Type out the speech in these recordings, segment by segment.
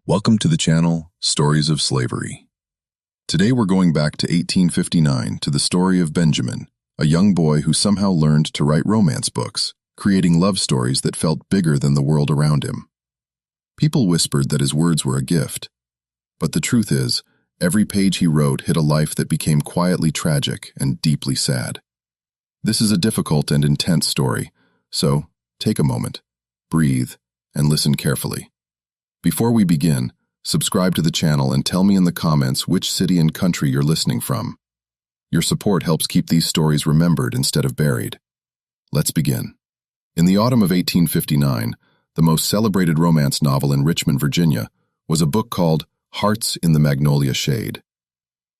Welcome to the channel, Stories of Slavery. Today we're going back to 1859 to the story of Benjamin, a young boy who somehow learned to write romance books, creating love stories that felt bigger than the world around him. People whispered that his words were a gift, but the truth is, every page he wrote hid a life that became quietly tragic and deeply sad. This is a difficult and intense story, so take a moment, breathe, and listen carefully. Before we begin, subscribe to the channel and tell me in the comments which city and country you're listening from. Your support helps keep these stories remembered instead of buried. Let's begin. In the autumn of 1859, the most celebrated romance novel in Richmond, Virginia, was a book called Hearts in the Magnolia Shade.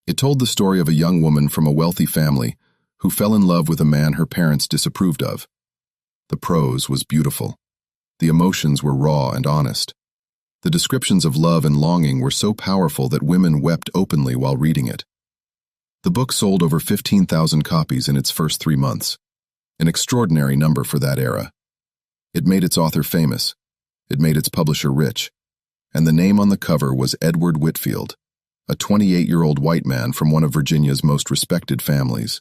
It told the story of a young woman from a wealthy family who fell in love with a man her parents disapproved of. The prose was beautiful. The emotions were raw and honest. The descriptions of love and longing were so powerful that women wept openly while reading it. The book sold over 15,000 copies in its first 3 months, an extraordinary number for that era. It made its author famous, it made its publisher rich, and the name on the cover was Edward Whitfield, a 28-year-old white man from one of Virginia's most respected families.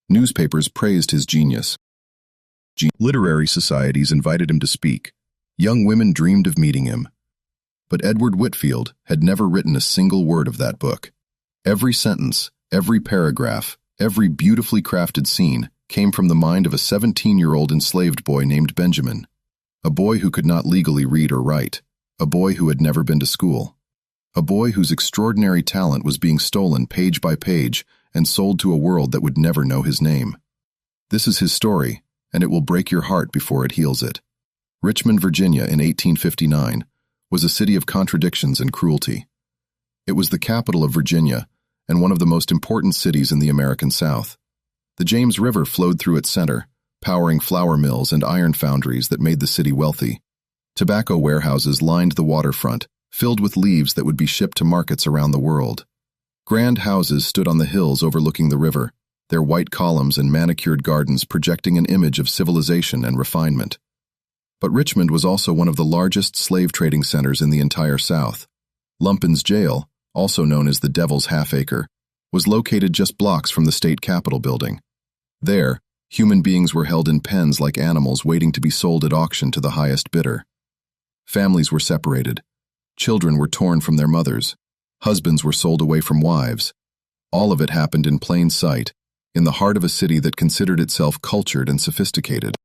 Newspapers praised his genius. Literary societies invited him to speak. Young women dreamed of meeting him. But Edward Whitfield had never written a single word of that book. Every sentence, every paragraph, every beautifully crafted scene came from the mind of a 17-year-old enslaved boy named Benjamin, a boy who could not legally read or write, a boy who had never been to school, a boy whose extraordinary talent was being stolen page by page and sold to a world that would never know his name. This is his story, and it will break your heart before it heals it. Richmond, Virginia in 1859 was a city of contradictions and cruelty. It was the capital of Virginia and one of the most important cities in the American South. The James River flowed through its center, powering flour mills and iron foundries that made the city wealthy. Tobacco warehouses lined the waterfront, filled with leaves that would be shipped to markets around the world. Grand houses stood on the hills overlooking the river, their white columns and manicured gardens projecting an image of civilization and refinement. But Richmond was also one of the largest slave trading centers in the entire South. Lumpin's Jail, also known as the Devil's Half-Acre, was located just blocks from the state capitol building. There, human beings were held in pens like animals waiting to be sold at auction to the highest bidder. Families were separated. Children were torn from their mothers. Husbands were sold away from wives. All of it happened in plain sight, in the heart of a city that considered itself cultured and sophisticated.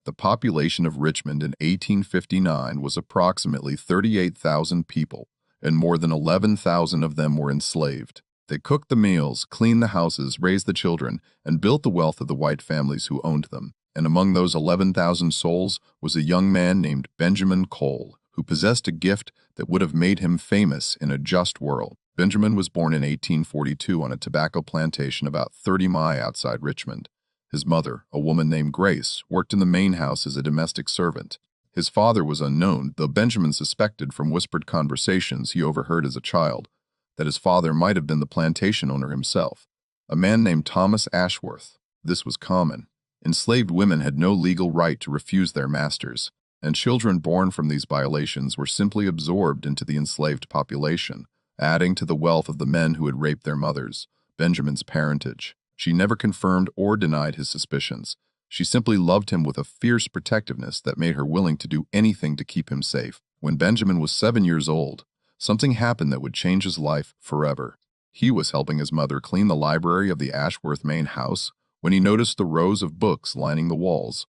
The population of Richmond in 1859 was approximately 38,000 people, and more than 11,000 of them were enslaved. They cooked the meals, cleaned the houses, raised the children, and built the wealth of the white families who owned them. And among those 11,000 souls was a young man named Benjamin Cole, who possessed a gift that would have made him famous in a just world. Benjamin was born in 1842 on a tobacco plantation about 30 miles outside Richmond. His mother, a woman named Grace, worked in the main house as a domestic servant. His father was unknown, though Benjamin suspected from whispered conversations he overheard as a child that his father might have been the plantation owner himself, a man named Thomas Ashworth. This was common. Enslaved women had no legal right to refuse their masters, and children born from these violations were simply absorbed into the enslaved population, adding to the wealth of the men who had raped their mothers. Benjamin's parentage. She never confirmed or denied his suspicions. She simply loved him with a fierce protectiveness that made her willing to do anything to keep him safe. When Benjamin was 7 years old, something happened that would change his life forever. He was helping his mother clean the library of the Ashworth main house when he noticed the rows of books lining the walls.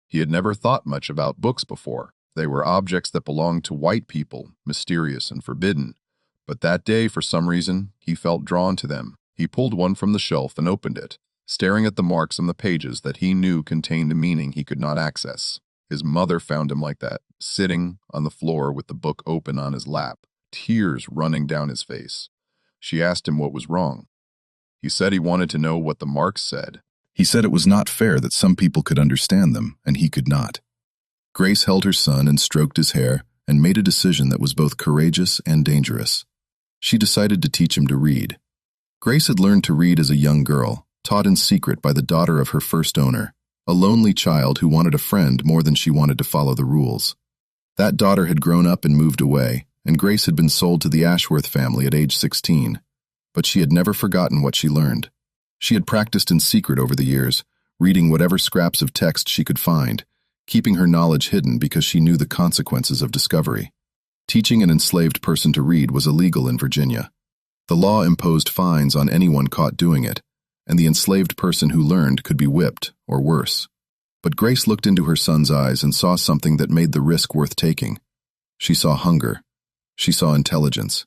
He had never thought much about books before. They were objects that belonged to white people, mysterious and forbidden. But that day, for some reason, he felt drawn to them. He pulled one from the shelf and opened it, staring at the marks on the pages that he knew contained a meaning he could not access. His mother found him like that, sitting on the floor with the book open on his lap, tears running down his face. She asked him what was wrong. He said he wanted to know what the marks said. He said it was not fair that some people could understand them and he could not. Grace held her son and stroked his hair and made a decision that was both courageous and dangerous. She decided to teach him to read. Grace had learned to read as a young girl, taught in secret by the daughter of her first owner, a lonely child who wanted a friend more than she wanted to follow the rules. That daughter had grown up and moved away, and Grace had been sold to the Ashworth family at age 16, but she had never forgotten what she learned. She had practiced in secret over the years, reading whatever scraps of text she could find, keeping her knowledge hidden because she knew the consequences of discovery. Teaching an enslaved person to read was illegal in Virginia. The law imposed fines on anyone caught doing it, and the enslaved person who learned could be whipped, or worse. But Grace looked into her son's eyes and saw something that made the risk worth taking. She saw hunger. She saw intelligence.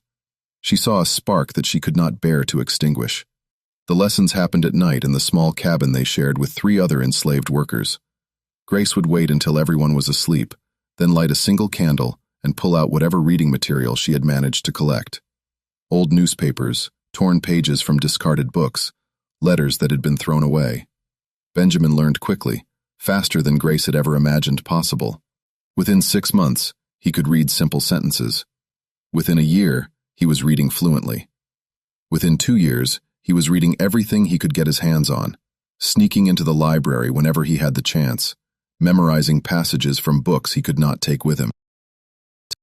She saw a spark that she could not bear to extinguish. The lessons happened at night in the small cabin they shared with 3 other enslaved workers. Grace would wait until everyone was asleep, then light a single candle and pull out whatever reading material she had managed to collect. Old newspapers, torn pages from discarded books, letters that had been thrown away. Benjamin learned quickly, faster than Grace had ever imagined possible. Within 6 months, he could read simple sentences. Within a year, he was reading fluently. Within 2 years, he was reading everything he could get his hands on, sneaking into the library whenever he had the chance, memorizing passages from books he could not take with him.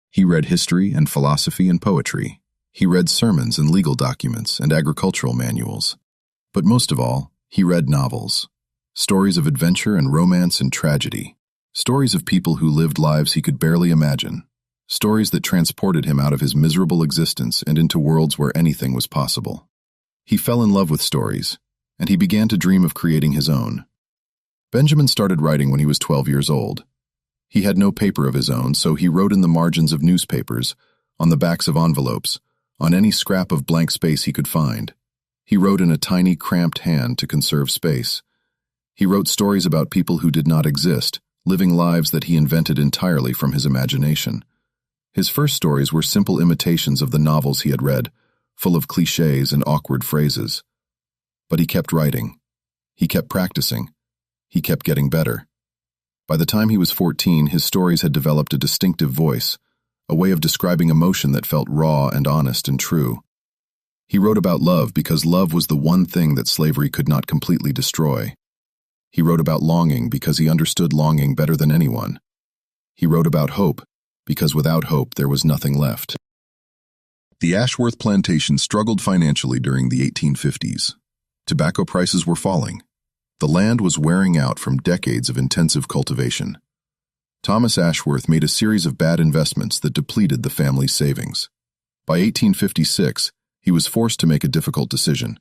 He read history and philosophy and poetry. He read sermons and legal documents and agricultural manuals. But most of all, he read novels. Stories of adventure and romance and tragedy. Stories of people who lived lives he could barely imagine. Stories that transported him out of his miserable existence and into worlds where anything was possible. He fell in love with stories, and he began to dream of creating his own. Benjamin started writing when he was 12 years old. He had no paper of his own, so he wrote in the margins of newspapers, on the backs of envelopes, on any scrap of blank space he could find. He wrote in a tiny, cramped hand to conserve space. He wrote stories about people who did not exist, living lives that he invented entirely from his imagination. His first stories were simple imitations of the novels he had read, full of clichés and awkward phrases. But he kept writing. He kept practicing. He kept getting better. By the time he was 14, his stories had developed a distinctive voice, a way of describing emotion that felt raw and honest and true. He wrote about love because love was the one thing that slavery could not completely destroy. He wrote about longing because he understood longing better than anyone. He wrote about hope because without hope there was nothing left. The Ashworth plantation struggled financially during the 1850s. Tobacco prices were falling. The land was wearing out from decades of intensive cultivation. Thomas Ashworth made a series of bad investments that depleted the family's savings. By 1856, he was forced to make a difficult decision.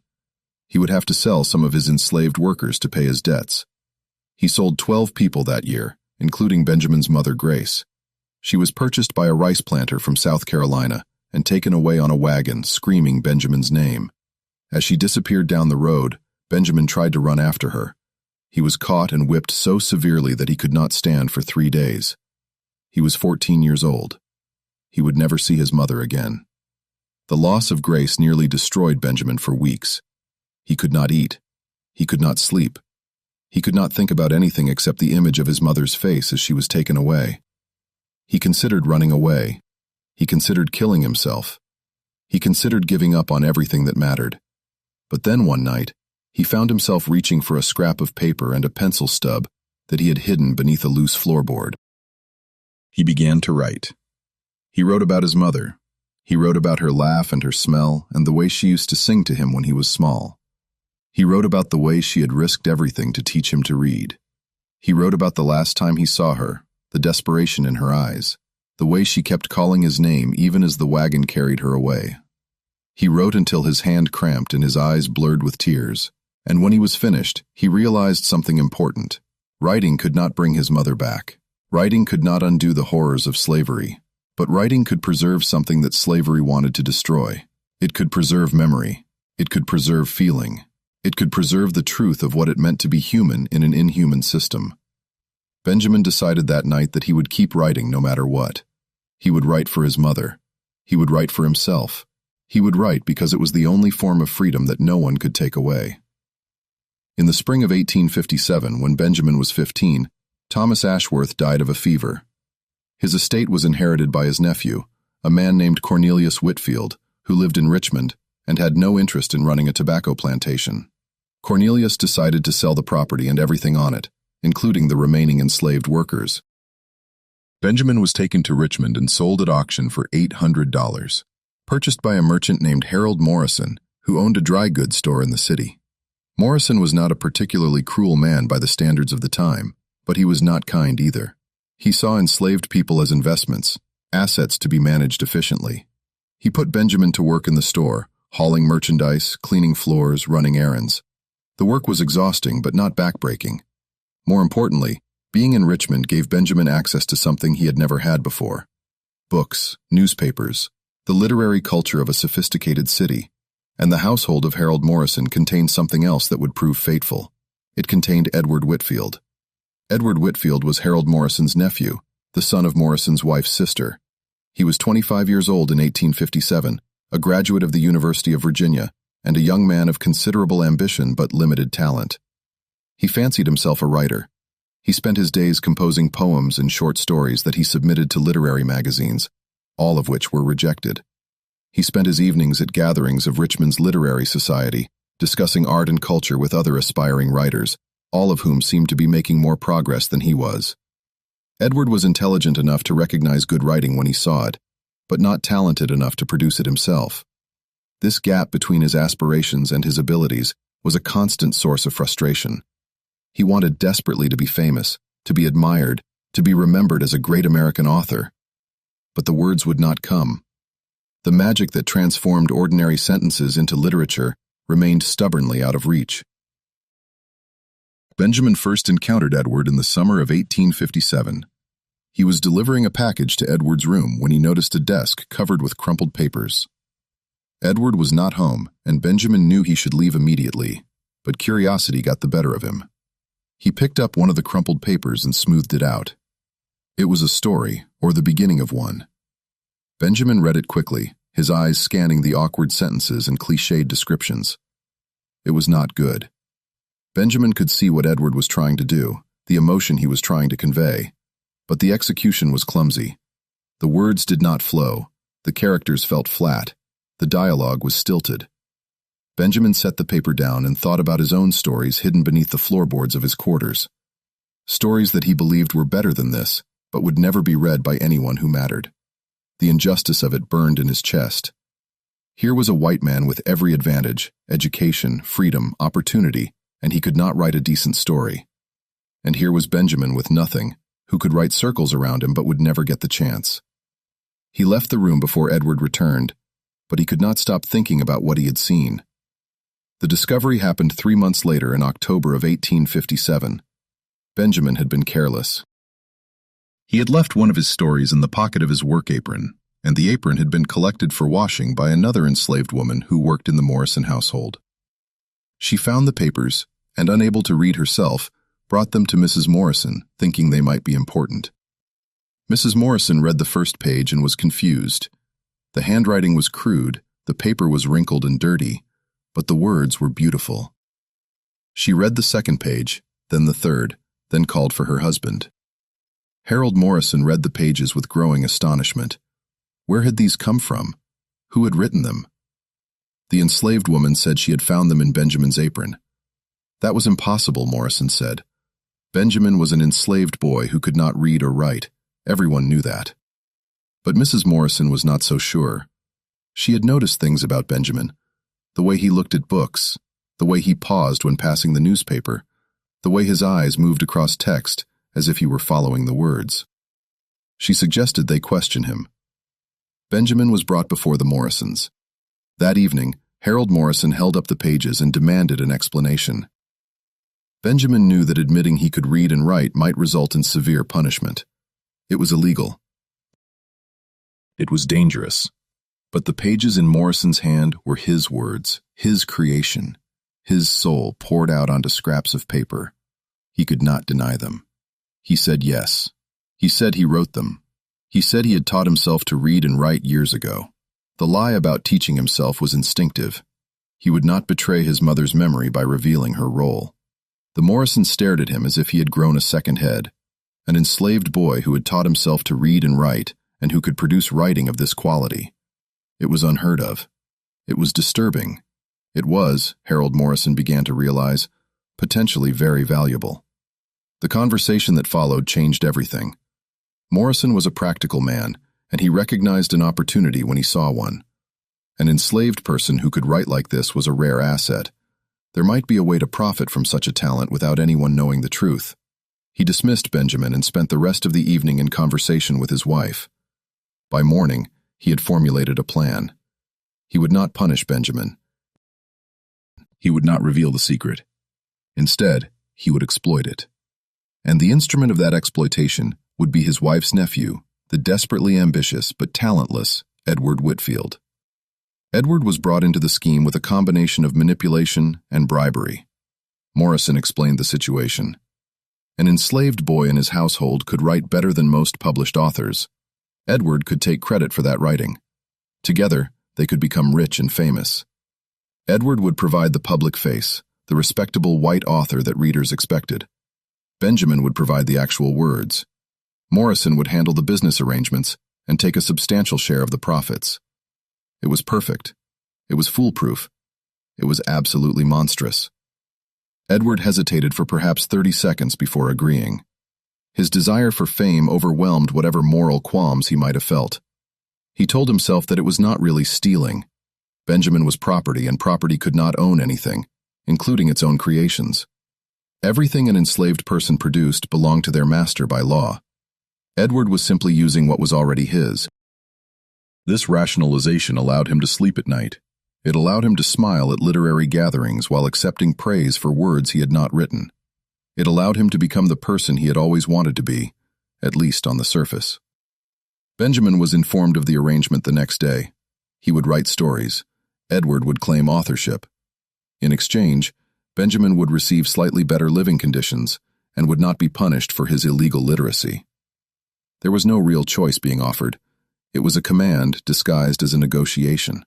He would have to sell some of his enslaved workers to pay his debts. He sold 12 people that year, including Benjamin's mother, Grace. She was purchased by a rice planter from South Carolina and taken away on a wagon, screaming Benjamin's name. As she disappeared down the road, Benjamin tried to run after her. He was caught and whipped so severely that he could not stand for 3 days. He was 14 years old. He would never see his mother again. The loss of Grace nearly destroyed Benjamin for weeks. He could not eat. He could not sleep. He could not think about anything except the image of his mother's face as she was taken away. He considered running away. He considered killing himself. He considered giving up on everything that mattered. But then one night, he found himself reaching for a scrap of paper and a pencil stub that he had hidden beneath a loose floorboard. He began to write. He wrote about his mother. He wrote about her laugh and her smell and the way she used to sing to him when he was small. He wrote about the way she had risked everything to teach him to read. He wrote about the last time he saw her, the desperation in her eyes, the way she kept calling his name even as the wagon carried her away. He wrote until his hand cramped and his eyes blurred with tears. And when he was finished, he realized something important. Writing could not bring his mother back. Writing could not undo the horrors of slavery. But writing could preserve something that slavery wanted to destroy. It could preserve memory. It could preserve feeling. It could preserve the truth of what it meant to be human in an inhuman system. Benjamin decided that night that he would keep writing no matter what. He would write for his mother. He would write for himself. He would write because it was the only form of freedom that no one could take away. In the spring of 1857, when Benjamin was 15, Thomas Ashworth died of a fever. His estate was inherited by his nephew, a man named Cornelius Whitfield, who lived in Richmond and had no interest in running a tobacco plantation. Cornelius decided to sell the property and everything on it, including the remaining enslaved workers. Benjamin was taken to Richmond and sold at auction for $800, purchased by a merchant named Harold Morrison, who owned a dry goods store in the city. Morrison was not a particularly cruel man by the standards of the time, but he was not kind either. He saw enslaved people as investments, assets to be managed efficiently. He put Benjamin to work in the store, hauling merchandise, cleaning floors, running errands. The work was exhausting but not backbreaking. More importantly, being in Richmond gave Benjamin access to something he had never had before. Books, newspapers, the literary culture of a sophisticated city, and the household of Harold Morrison contained something else that would prove fateful. It contained Edward Whitfield. Edward Whitfield was Harold Morrison's nephew, the son of Morrison's wife's sister. He was 25 years old in 1857, a graduate of the University of Virginia, and a young man of considerable ambition but limited talent. He fancied himself a writer. He spent his days composing poems and short stories that he submitted to literary magazines, all of which were rejected. He spent his evenings at gatherings of Richmond's literary society, discussing art and culture with other aspiring writers, all of whom seemed to be making more progress than he was. Edward was intelligent enough to recognize good writing when he saw it, but not talented enough to produce it himself. This gap between his aspirations and his abilities was a constant source of frustration. He wanted desperately to be famous, to be admired, to be remembered as a great American author. But the words would not come. The magic that transformed ordinary sentences into literature remained stubbornly out of reach. Benjamin first encountered Edward in the summer of 1857. He was delivering a package to Edward's room when he noticed a desk covered with crumpled papers. Edward was not home, and Benjamin knew he should leave immediately, but curiosity got the better of him. He picked up one of the crumpled papers and smoothed it out. It was a story, or the beginning of one. Benjamin read it quickly, his eyes scanning the awkward sentences and cliched descriptions. It was not good. Benjamin could see what Edward was trying to do, the emotion he was trying to convey, but the execution was clumsy. The words did not flow, the characters felt flat, the dialogue was stilted. Benjamin set the paper down and thought about his own stories hidden beneath the floorboards of his quarters. Stories that he believed were better than this, but would never be read by anyone who mattered. The injustice of it burned in his chest. Here was a white man with every advantage, education, freedom, opportunity, and he could not write a decent story. And here was Benjamin with nothing, who could write circles around him but would never get the chance. He left the room before Edward returned, but he could not stop thinking about what he had seen. The discovery happened 3 months later in October of 1857. Benjamin had been careless. He had left one of his stories in the pocket of his work apron, and the apron had been collected for washing by another enslaved woman who worked in the Morrison household. She found the papers, and unable to read herself, brought them to Mrs. Morrison, thinking they might be important. Mrs. Morrison read the first page and was confused. The handwriting was crude, the paper was wrinkled and dirty, but the words were beautiful. She read the second page, then the third, then called for her husband. Harold Morrison read the pages with growing astonishment. Where had these come from? Who had written them? The enslaved woman said she had found them in Benjamin's apron. That was impossible, Morrison said. Benjamin was an enslaved boy who could not read or write. Everyone knew that. But Mrs. Morrison was not so sure. She had noticed things about Benjamin. The way he looked at books, the way he paused when passing the newspaper, the way his eyes moved across text as if he were following the words. She suggested they question him. Benjamin was brought before the Morrisons. That evening, Harold Morrison held up the pages and demanded an explanation. Benjamin knew that admitting he could read and write might result in severe punishment. It was illegal. It was dangerous. But the pages in Morrison's hand were his words, his creation, his soul poured out onto scraps of paper. He could not deny them. He said yes. He said he wrote them. He said he had taught himself to read and write years ago. The lie about teaching himself was instinctive. He would not betray his mother's memory by revealing her role. The Morrisons stared at him as if he had grown a second head. An enslaved boy who had taught himself to read and write, and who could produce writing of this quality. It was unheard of. It was disturbing. It was, Harold Morrison began to realize, potentially very valuable. The conversation that followed changed everything. Morrison was a practical man, and he recognized an opportunity when he saw one. An enslaved person who could write like this was a rare asset. There might be a way to profit from such a talent without anyone knowing the truth. He dismissed Benjamin and spent the rest of the evening in conversation with his wife. By morning, he had formulated a plan. He would not punish Benjamin. He would not reveal the secret. Instead, he would exploit it. And the instrument of that exploitation would be his wife's nephew, the desperately ambitious but talentless Edward Whitfield. Edward was brought into the scheme with a combination of manipulation and bribery. Morrison explained the situation. An enslaved boy in his household could write better than most published authors. Edward could take credit for that writing. Together, they could become rich and famous. Edward would provide the public face, the respectable white author that readers expected. Benjamin would provide the actual words. Morrison would handle the business arrangements and take a substantial share of the profits. It was perfect. It was foolproof. It was absolutely monstrous. Edward hesitated for perhaps 30 seconds before agreeing. His desire for fame overwhelmed whatever moral qualms he might have felt. He told himself that it was not really stealing. Benjamin was property, and property could not own anything, including its own creations. Everything an enslaved person produced belonged to their master by law. Edward was simply using what was already his. This rationalization allowed him to sleep at night. It allowed him to smile at literary gatherings while accepting praise for words he had not written. It allowed him to become the person he had always wanted to be, at least on the surface. Benjamin was informed of the arrangement the next day. He would write stories. Edward would claim authorship. In exchange, Benjamin would receive slightly better living conditions and would not be punished for his illegal literacy. There was no real choice being offered. It was a command disguised as a negotiation.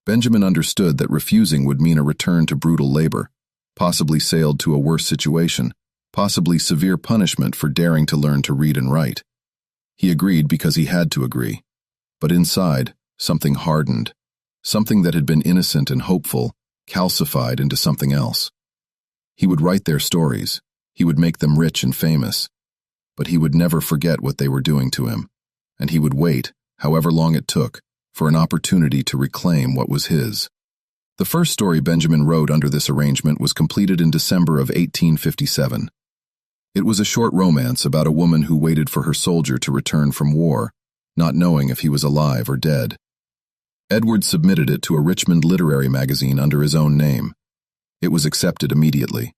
Benjamin understood that refusing would mean a return to brutal labor, possibly sailed to a worse situation, possibly severe punishment for daring to learn to read and write. He agreed because he had to agree. But inside, something hardened. Something that had been innocent and hopeful calcified into something else. He would write their stories. He would make them rich and famous. But he would never forget what they were doing to him. And he would wait, however long it took, for an opportunity to reclaim what was his. The first story Benjamin wrote under this arrangement was completed in December of 1857. It was a short romance about a woman who waited for her soldier to return from war, not knowing if he was alive or dead. Edward submitted it to a Richmond literary magazine under his own name. It was accepted immediately.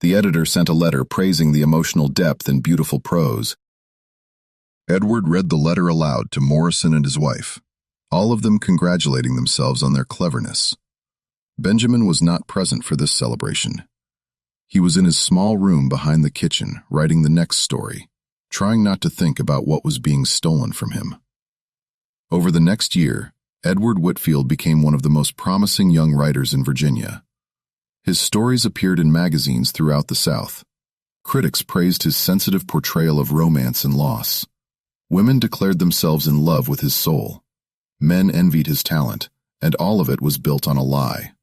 The editor sent a letter praising the emotional depth and beautiful prose. Edward read the letter aloud to Morrison and his wife, all of them congratulating themselves on their cleverness. Benjamin was not present for this celebration. He was in his small room behind the kitchen, writing the next story, trying not to think about what was being stolen from him. Over the next year, Edward Whitfield became one of the most promising young writers in Virginia. His stories appeared in magazines throughout the South. Critics praised his sensitive portrayal of romance and loss. Women declared themselves in love with his soul. Men envied his talent, and all of it was built on a lie.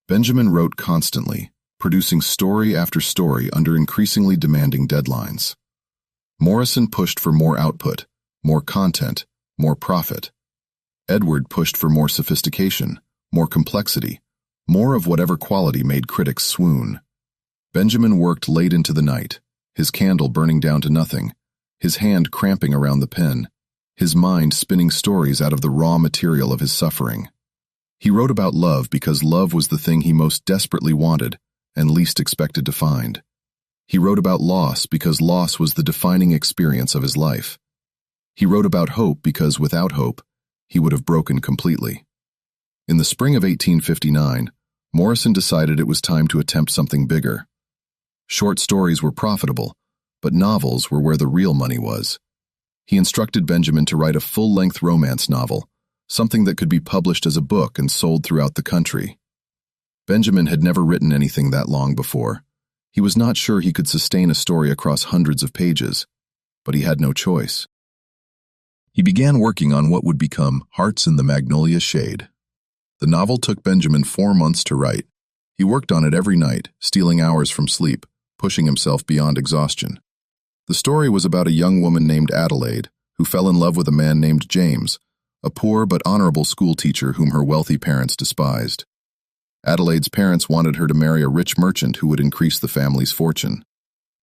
Benjamin wrote constantly, producing story after story under increasingly demanding deadlines. Morrison pushed for more output, more content, more profit. Edward pushed for more sophistication, more complexity, more of whatever quality made critics swoon. Benjamin worked late into the night, his candle burning down to nothing, his hand cramping around the pen, his mind spinning stories out of the raw material of his suffering. He wrote about love because love was the thing he most desperately wanted and least expected to find. He wrote about loss because loss was the defining experience of his life. He wrote about hope because without hope, he would have broken completely. In the spring of 1859, Morrison decided it was time to attempt something bigger. Short stories were profitable, but novels were where the real money was. He instructed Benjamin to write a full-length romance novel, something that could be published as a book and sold throughout the country. Benjamin had never written anything that long before. He was not sure he could sustain a story across hundreds of pages, but he had no choice. He began working on what would become Hearts in the Magnolia Shade. The novel took Benjamin 4 months to write. He worked on it every night, stealing hours from sleep, pushing himself beyond exhaustion. The story was about a young woman named Adelaide who fell in love with a man named James, a poor but honorable schoolteacher whom her wealthy parents despised. Adelaide's parents wanted her to marry a rich merchant who would increase the family's fortune.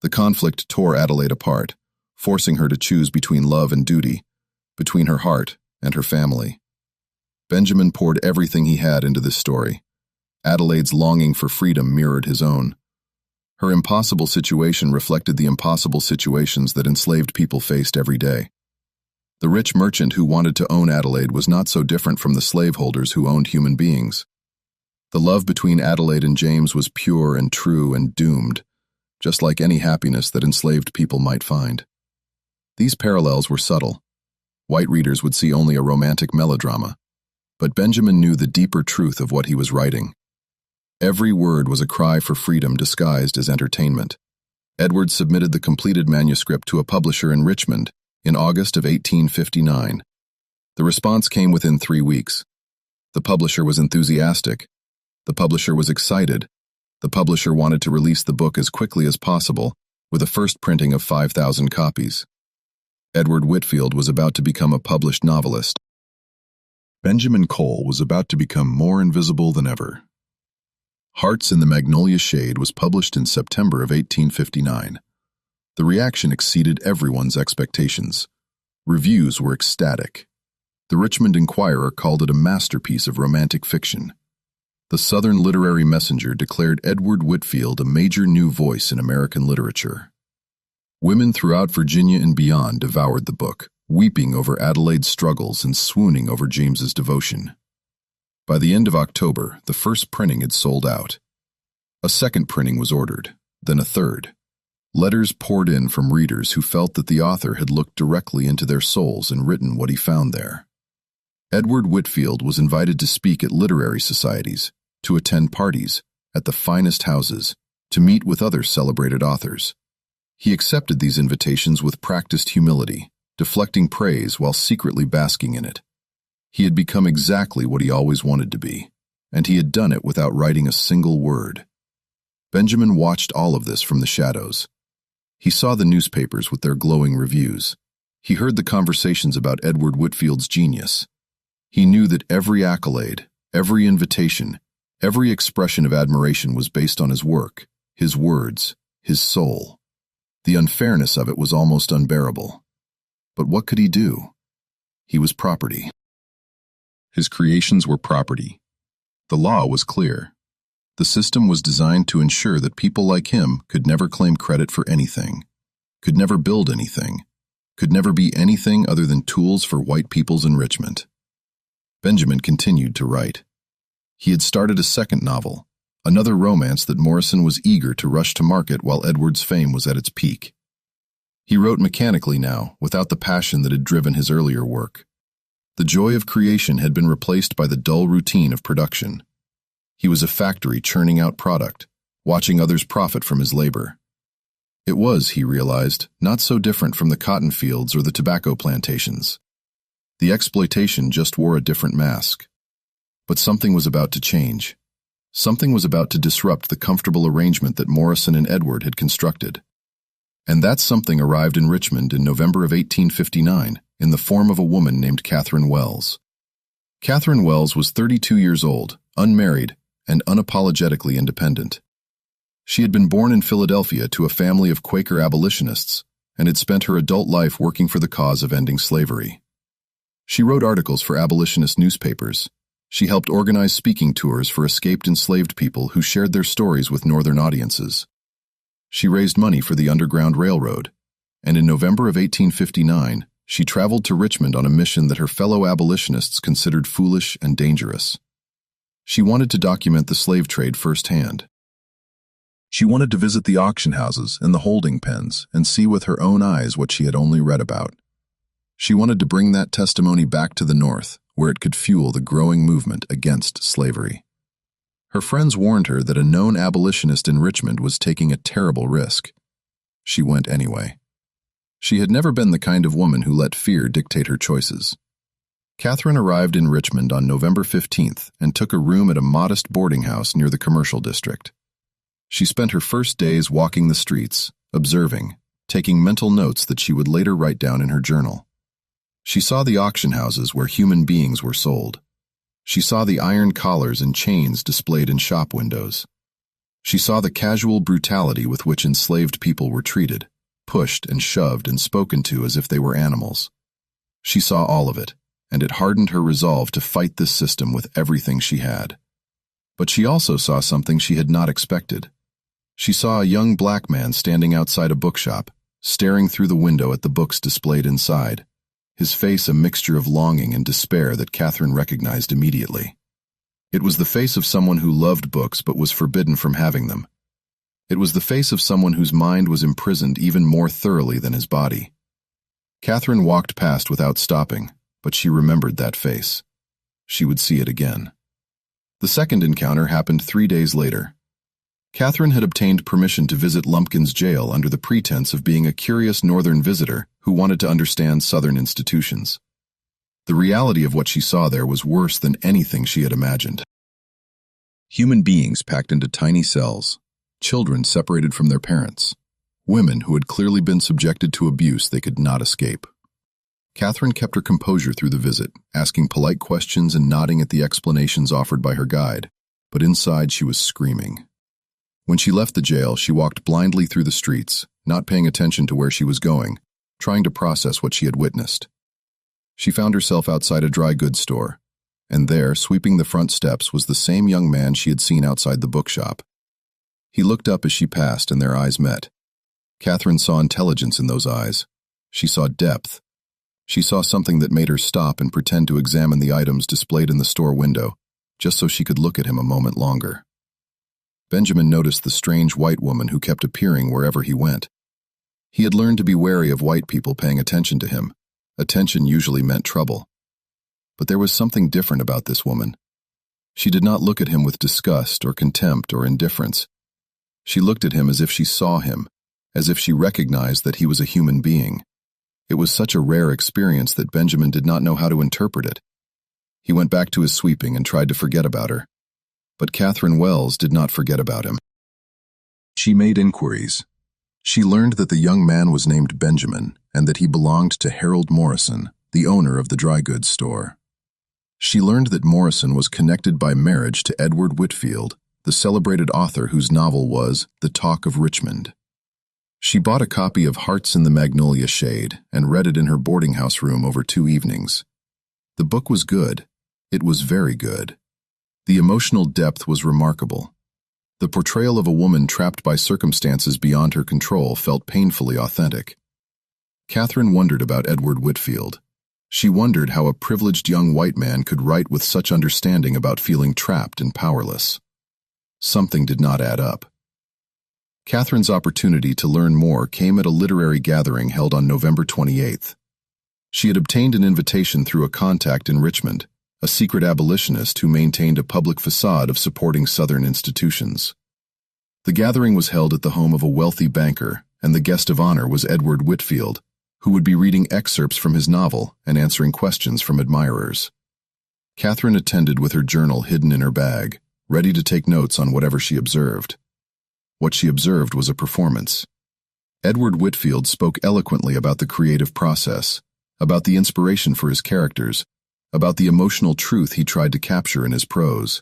The conflict tore Adelaide apart, forcing her to choose between love and duty, between her heart and her family. Benjamin poured everything he had into this story. Adelaide's longing for freedom mirrored his own. Her impossible situation reflected the impossible situations that enslaved people faced every day. The rich merchant who wanted to own Adelaide was not so different from the slaveholders who owned human beings. The love between Adelaide and James was pure and true and doomed, just like any happiness that enslaved people might find. These parallels were subtle. White readers would see only a romantic melodrama, but Benjamin knew the deeper truth of what he was writing. Every word was a cry for freedom disguised as entertainment. Edward submitted the completed manuscript to a publisher in Richmond in August of 1859. The response came within 3 weeks. The publisher was enthusiastic. The publisher was excited. The publisher wanted to release the book as quickly as possible, with a first printing of 5,000 copies. Edward Whitfield was about to become a published novelist. Benjamin Cole was about to become more invisible than ever. Hearts in the Magnolia Shade was published in September of 1859. The reaction exceeded everyone's expectations. Reviews were ecstatic. The Richmond Enquirer called it a masterpiece of romantic fiction. The Southern Literary Messenger declared Edward Whitfield a major new voice in American literature. Women throughout Virginia and beyond devoured the book, weeping over Adelaide's struggles and swooning over James's devotion. By the end of October, the first printing had sold out. A second printing was ordered, then a third. Letters poured in from readers who felt that the author had looked directly into their souls and written what he found there. Edward Whitfield was invited to speak at literary societies, to attend parties, at the finest houses, to meet with other celebrated authors. He accepted these invitations with practiced humility, deflecting praise while secretly basking in it. He had become exactly what he always wanted to be, and he had done it without writing a single word. Benjamin watched all of this from the shadows. He saw the newspapers with their glowing reviews. He heard the conversations about Edward Whitfield's genius. He knew that every accolade, every invitation, every expression of admiration was based on his work, his words, his soul. The unfairness of it was almost unbearable. But what could he do? He was property. His creations were property. The law was clear. The system was designed to ensure that people like him could never claim credit for anything, could never build anything, could never be anything other than tools for white people's enrichment. Benjamin continued to write. He had started a second novel, another romance that Morrison was eager to rush to market while Edward's fame was at its peak. He wrote mechanically now, without the passion that had driven his earlier work. The joy of creation had been replaced by the dull routine of production. He was a factory churning out product, watching others profit from his labor. It was, he realized, not so different from the cotton fields or the tobacco plantations. The exploitation just wore a different mask. But something was about to change. Something was about to disrupt the comfortable arrangement that Morrison and Edward had constructed. And that something arrived in Richmond in November of 1859 in the form of a woman named Catherine Wells. Catherine Wells was 32 years old, unmarried, and unapologetically independent. She had been born in Philadelphia to a family of Quaker abolitionists and had spent her adult life working for the cause of ending slavery. She wrote articles for abolitionist newspapers. She helped organize speaking tours for escaped enslaved people who shared their stories with Northern audiences. She raised money for the Underground Railroad, and in November of 1859, she traveled to Richmond on a mission that her fellow abolitionists considered foolish and dangerous. She wanted to document the slave trade firsthand. She wanted to visit the auction houses and the holding pens and see with her own eyes what she had only read about. She wanted to bring that testimony back to the North, where it could fuel the growing movement against slavery. Her friends warned her that a known abolitionist in Richmond was taking a terrible risk. She went anyway. She had never been the kind of woman who let fear dictate her choices. Catherine arrived in Richmond on November 15th and took a room at a modest boarding house near the commercial district. She spent her first days walking the streets, observing, taking mental notes that she would later write down in her journal. She saw the auction houses where human beings were sold. She saw the iron collars and chains displayed in shop windows. She saw the casual brutality with which enslaved people were treated, pushed and shoved and spoken to as if they were animals. She saw all of it, and it hardened her resolve to fight this system with everything she had. But she also saw something she had not expected. She saw a young black man standing outside a bookshop, staring through the window at the books displayed inside, his face a mixture of longing and despair that Catherine recognized immediately. It was the face of someone who loved books but was forbidden from having them. It was the face of someone whose mind was imprisoned even more thoroughly than his body. Catherine walked past without stopping, but she remembered that face. She would see it again. The second encounter happened 3 days later. Catherine had obtained permission to visit Lumpkin's jail under the pretense of being a curious northern visitor who wanted to understand southern institutions. The reality of what she saw there was worse than anything she had imagined. Human beings packed into tiny cells, children separated from their parents, women who had clearly been subjected to abuse they could not escape. Catherine kept her composure through the visit, asking polite questions and nodding at the explanations offered by her guide, but inside she was screaming. When she left the jail, she walked blindly through the streets, not paying attention to where she was going, trying to process what she had witnessed. She found herself outside a dry goods store, and there, sweeping the front steps, was the same young man she had seen outside the bookshop. He looked up as she passed, and their eyes met. Catherine saw intelligence in those eyes. She saw depth. She saw something that made her stop and pretend to examine the items displayed in the store window, just so she could look at him a moment longer. Benjamin noticed the strange white woman who kept appearing wherever he went. He had learned to be wary of white people paying attention to him. Attention usually meant trouble. But there was something different about this woman. She did not look at him with disgust or contempt or indifference. She looked at him as if she saw him, as if she recognized that he was a human being. It was such a rare experience that Benjamin did not know how to interpret it. He went back to his sweeping and tried to forget about her. But Catherine Wells did not forget about him. She made inquiries. She learned that the young man was named Benjamin and that he belonged to Harold Morrison, the owner of the dry goods store. She learned that Morrison was connected by marriage to Edward Whitfield, the celebrated author whose novel was The Talk of Richmond. She bought a copy of Hearts in the Magnolia Shade and read it in her boarding house room over 2 evenings. The book was good. It was very good. The emotional depth was remarkable. The portrayal of a woman trapped by circumstances beyond her control felt painfully authentic. Catherine wondered about Edward Whitfield. She wondered how a privileged young white man could write with such understanding about feeling trapped and powerless. Something did not add up. Catherine's opportunity to learn more came at a literary gathering held on November 28th. She had obtained an invitation through a contact in Richmond, a secret abolitionist who maintained a public facade of supporting Southern institutions. The gathering was held at the home of a wealthy banker, and the guest of honor was Edward Whitfield, who would be reading excerpts from his novel and answering questions from admirers. Catherine attended with her journal hidden in her bag, ready to take notes on whatever she observed. What she observed was a performance. Edward Whitfield spoke eloquently about the creative process, about the inspiration for his characters, about the emotional truth he tried to capture in his prose.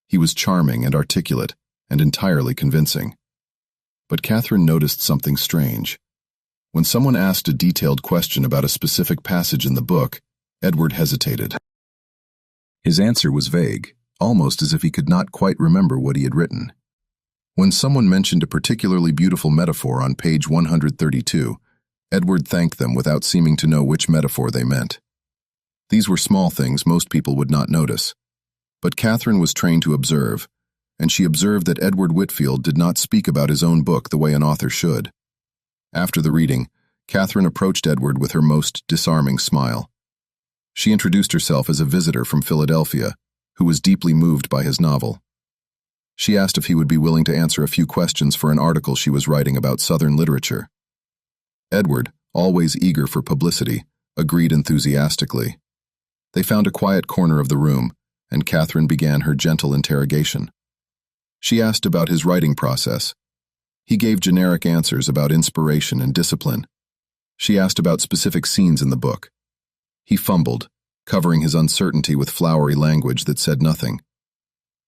He was charming and articulate, and entirely convincing. But Catherine noticed something strange. When someone asked a detailed question about a specific passage in the book, Edward hesitated. His answer was vague, almost as if he could not quite remember what he had written. When someone mentioned a particularly beautiful metaphor on page 132, Edward thanked them without seeming to know which metaphor they meant. These were small things most people would not notice. But Catherine was trained to observe, and she observed that Edward Whitfield did not speak about his own book the way an author should. After the reading, Catherine approached Edward with her most disarming smile. She introduced herself as a visitor from Philadelphia, who was deeply moved by his novel. She asked if he would be willing to answer a few questions for an article she was writing about Southern literature. Edward, always eager for publicity, agreed enthusiastically. They found a quiet corner of the room, and Catherine began her gentle interrogation. She asked about his writing process. He gave generic answers about inspiration and discipline. She asked about specific scenes in the book. He fumbled, covering his uncertainty with flowery language that said nothing.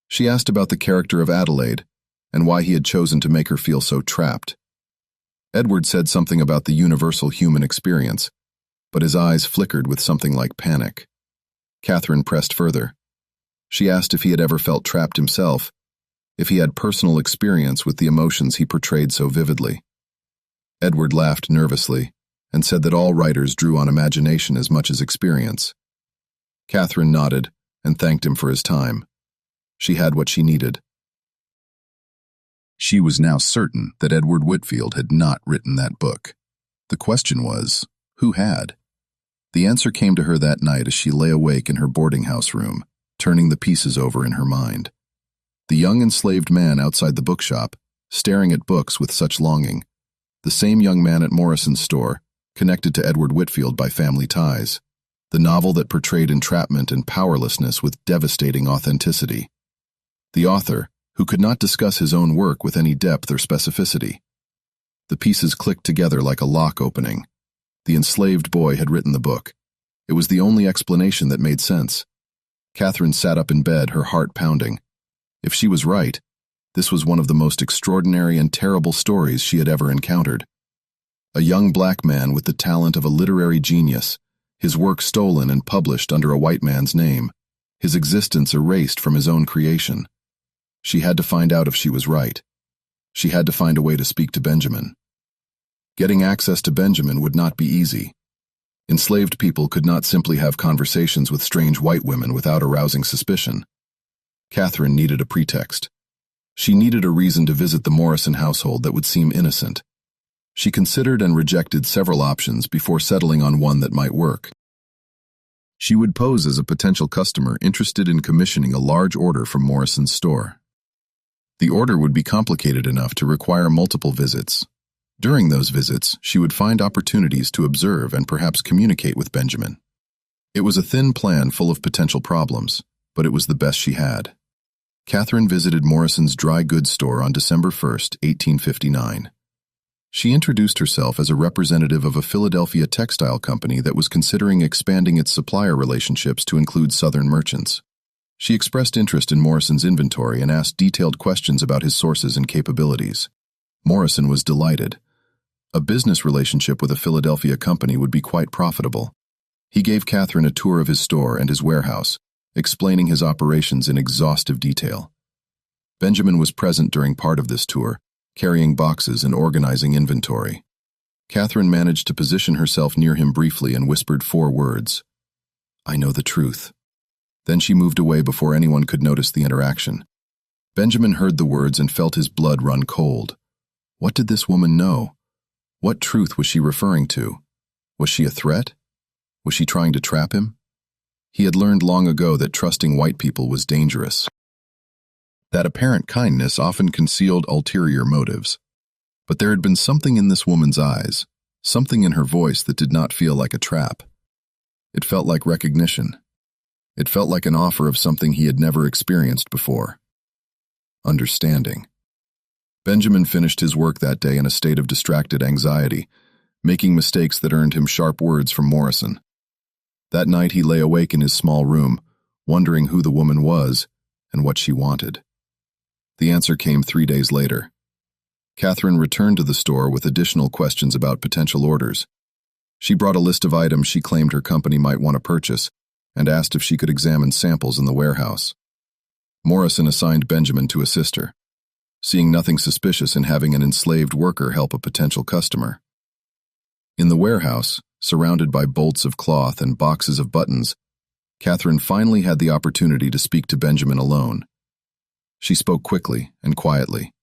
She asked about the character of Adelaide and why he had chosen to make her feel so trapped. Edward said something about the universal human experience, but his eyes flickered with something like panic. Catherine pressed further. She asked if he had ever felt trapped himself, if he had personal experience with the emotions he portrayed so vividly. Edward laughed nervously and said that all writers drew on imagination as much as experience. Catherine nodded and thanked him for his time. She had what she needed. She was now certain that Edward Whitfield had not written that book. The question was, who had? The answer came to her that night as she lay awake in her boarding house room, turning the pieces over in her mind. The young enslaved man outside the bookshop, staring at books with such longing. The same young man at Morrison's store, connected to Edward Whitfield by family ties. The novel that portrayed entrapment and powerlessness with devastating authenticity. The author, who could not discuss his own work with any depth or specificity. The pieces clicked together like a lock opening. The enslaved boy had written the book. It was the only explanation that made sense. Catherine sat up in bed, her heart pounding. If she was right, this was one of the most extraordinary and terrible stories she had ever encountered. A young black man with the talent of a literary genius, his work stolen and published under a white man's name, his existence erased from his own creation. She had to find out if she was right. She had to find a way to speak to Benjamin. Getting access to Benjamin would not be easy. Enslaved people could not simply have conversations with strange white women without arousing suspicion. Catherine needed a pretext. She needed a reason to visit the Morrison household that would seem innocent. She considered and rejected several options before settling on one that might work. She would pose as a potential customer interested in commissioning a large order from Morrison's store. The order would be complicated enough to require multiple visits. During those visits, she would find opportunities to observe and perhaps communicate with Benjamin. It was a thin plan full of potential problems, but it was the best she had. Catherine visited Morrison's dry goods store on December 1, 1859. She introduced herself as a representative of a Philadelphia textile company that was considering expanding its supplier relationships to include Southern merchants. She expressed interest in Morrison's inventory and asked detailed questions about his sources and capabilities. Morrison was delighted. A business relationship with a Philadelphia company would be quite profitable. He gave Catherine a tour of his store and his warehouse, explaining his operations in exhaustive detail. Benjamin was present during part of this tour, carrying boxes and organizing inventory. Catherine managed to position herself near him briefly and whispered 4 words. "I know the truth." Then she moved away before anyone could notice the interaction. Benjamin heard the words and felt his blood run cold. What did this woman know? What truth was she referring to? Was she a threat? Was she trying to trap him? He had learned long ago that trusting white people was dangerous. That apparent kindness often concealed ulterior motives. But there had been something in this woman's eyes, something in her voice that did not feel like a trap. It felt like recognition. It felt like an offer of something he had never experienced before. Understanding. Benjamin finished his work that day in a state of distracted anxiety, making mistakes that earned him sharp words from Morrison. That night he lay awake in his small room, wondering who the woman was and what she wanted. The answer came 3 days later. Catherine returned to the store with additional questions about potential orders. She brought a list of items she claimed her company might want to purchase, and asked if she could examine samples in the warehouse. Morrison assigned Benjamin to assist her, seeing nothing suspicious in having an enslaved worker help a potential customer. In the warehouse, surrounded by bolts of cloth and boxes of buttons, Catherine finally had the opportunity to speak to Benjamin alone. She spoke quickly and quietly.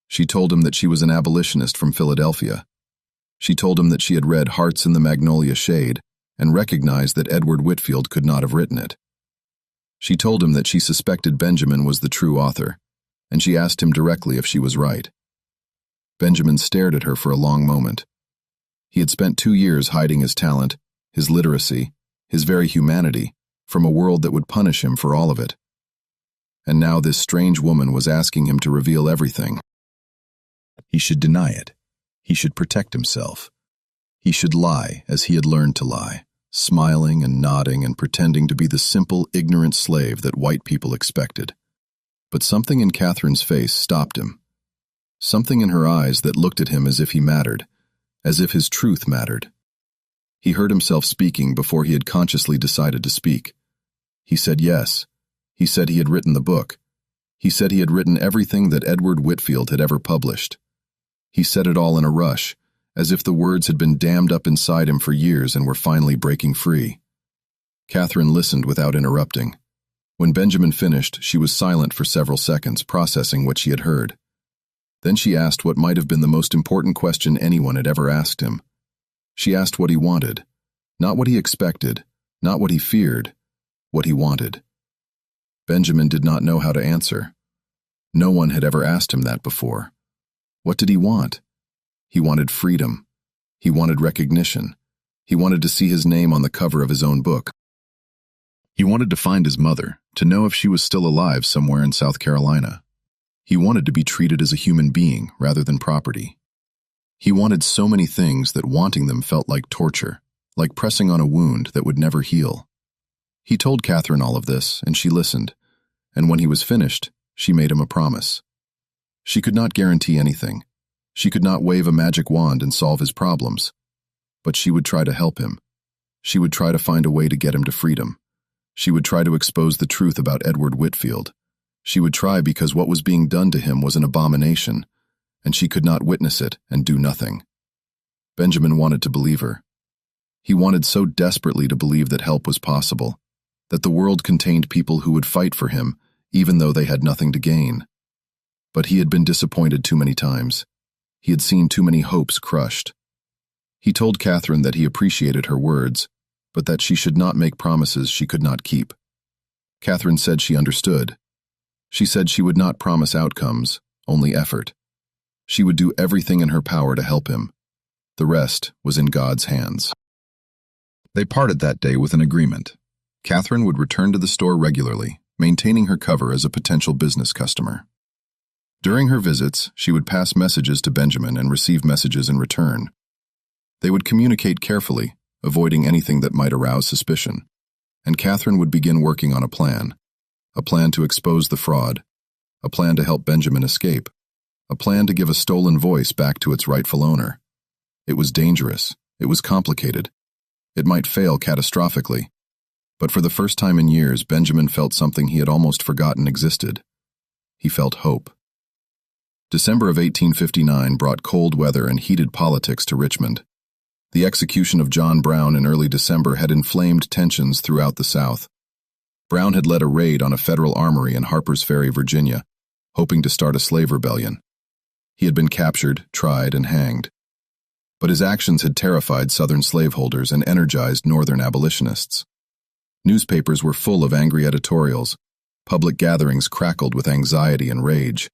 She told him that she was an abolitionist from Philadelphia. She told him that she had read Hearts in the Magnolia Shade and recognized that Edward Whitfield could not have written it. She told him that she suspected Benjamin was the true author, and she asked him directly if she was right. Benjamin stared at her for a long moment. He had spent 2 years hiding his talent, his literacy, his very humanity, from a world that would punish him for all of it. And now this strange woman was asking him to reveal everything. He should deny it. He should protect himself. He should lie as he had learned to lie, smiling and nodding and pretending to be the simple, ignorant slave that white people expected. But something in Catherine's face stopped him. Something in her eyes that looked at him as if he mattered, as if his truth mattered. He heard himself speaking before he had consciously decided to speak. He said yes. He said he had written the book. He said he had written everything that Edward Whitfield had ever published. He said it all in a rush, as if the words had been dammed up inside him for years and were finally breaking free. Catherine listened without interrupting. When Benjamin finished, she was silent for several seconds, processing what she had heard. Then she asked what might have been the most important question anyone had ever asked him. She asked what he wanted, not what he expected, not what he feared, what he wanted. Benjamin did not know how to answer. No one had ever asked him that before. What did he want? He wanted freedom. He wanted recognition. He wanted to see his name on the cover of his own book. He wanted to find his mother, to know if she was still alive somewhere in South Carolina. He wanted to be treated as a human being rather than property. He wanted so many things that wanting them felt like torture, like pressing on a wound that would never heal. He told Catherine all of this, and she listened, and when he was finished, she made him a promise. She could not guarantee anything. She could not wave a magic wand and solve his problems. But she would try to help him. She would try to find a way to get him to freedom. She would try to expose the truth about Edward Whitfield. She would try because what was being done to him was an abomination, and she could not witness it and do nothing. Benjamin wanted to believe her. He wanted so desperately to believe that help was possible, that the world contained people who would fight for him, even though they had nothing to gain. But he had been disappointed too many times. He had seen too many hopes crushed. He told Catherine that he appreciated her words, but that she should not make promises she could not keep. Catherine said she understood. She said she would not promise outcomes, only effort. She would do everything in her power to help him. The rest was in God's hands. They parted that day with an agreement. Catherine would return to the store regularly, maintaining her cover as a potential business customer. During her visits, she would pass messages to Benjamin and receive messages in return. They would communicate carefully, avoiding anything that might arouse suspicion, and Catherine would begin working on a plan to expose the fraud, a plan to help Benjamin escape, a plan to give a stolen voice back to its rightful owner. It was dangerous, it was complicated, it might fail catastrophically, but for the first time in years, Benjamin felt something he had almost forgotten existed. He felt hope. December of 1859 brought cold weather and heated politics to Richmond. The execution of John Brown in early December had inflamed tensions throughout the South. Brown had led a raid on a federal armory in Harper's Ferry, Virginia, hoping to start a slave rebellion. He had been captured, tried, and hanged. But his actions had terrified Southern slaveholders and energized Northern abolitionists. Newspapers were full of angry editorials. Public gatherings crackled with anxiety and rage.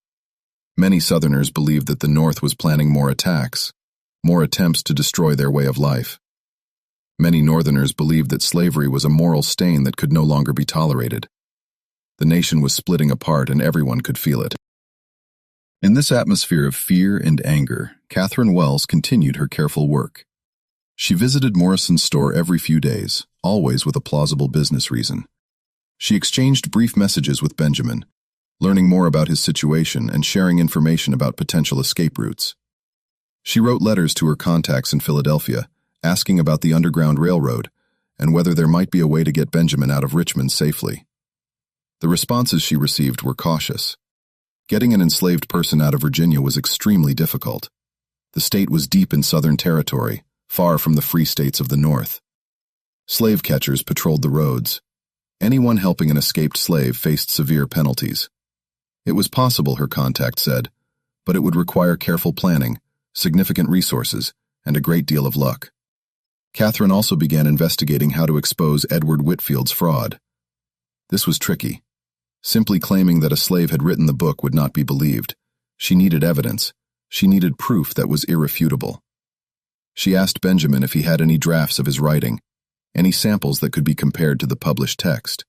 Many Southerners believed that the North was planning more attacks, more attempts to destroy their way of life. Many Northerners believed that slavery was a moral stain that could no longer be tolerated. The nation was splitting apart and everyone could feel it. In this atmosphere of fear and anger, Catherine Wells continued her careful work. She visited Morrison's store every few days, always with a plausible business reason. She exchanged brief messages with Benjamin, learning more about his situation and sharing information about potential escape routes. She wrote letters to her contacts in Philadelphia, asking about the Underground Railroad and whether there might be a way to get Benjamin out of Richmond safely. The responses she received were cautious. Getting an enslaved person out of Virginia was extremely difficult. The state was deep in Southern territory, far from the free states of the North. Slave catchers patrolled the roads. Anyone helping an escaped slave faced severe penalties. It was possible, her contact said, but it would require careful planning, significant resources, and a great deal of luck. Catherine also began investigating how to expose Edward Whitfield's fraud. This was tricky. Simply claiming that a slave had written the book would not be believed. She needed evidence. She needed proof that was irrefutable. She asked Benjamin if he had any drafts of his writing, any samples that could be compared to the published text.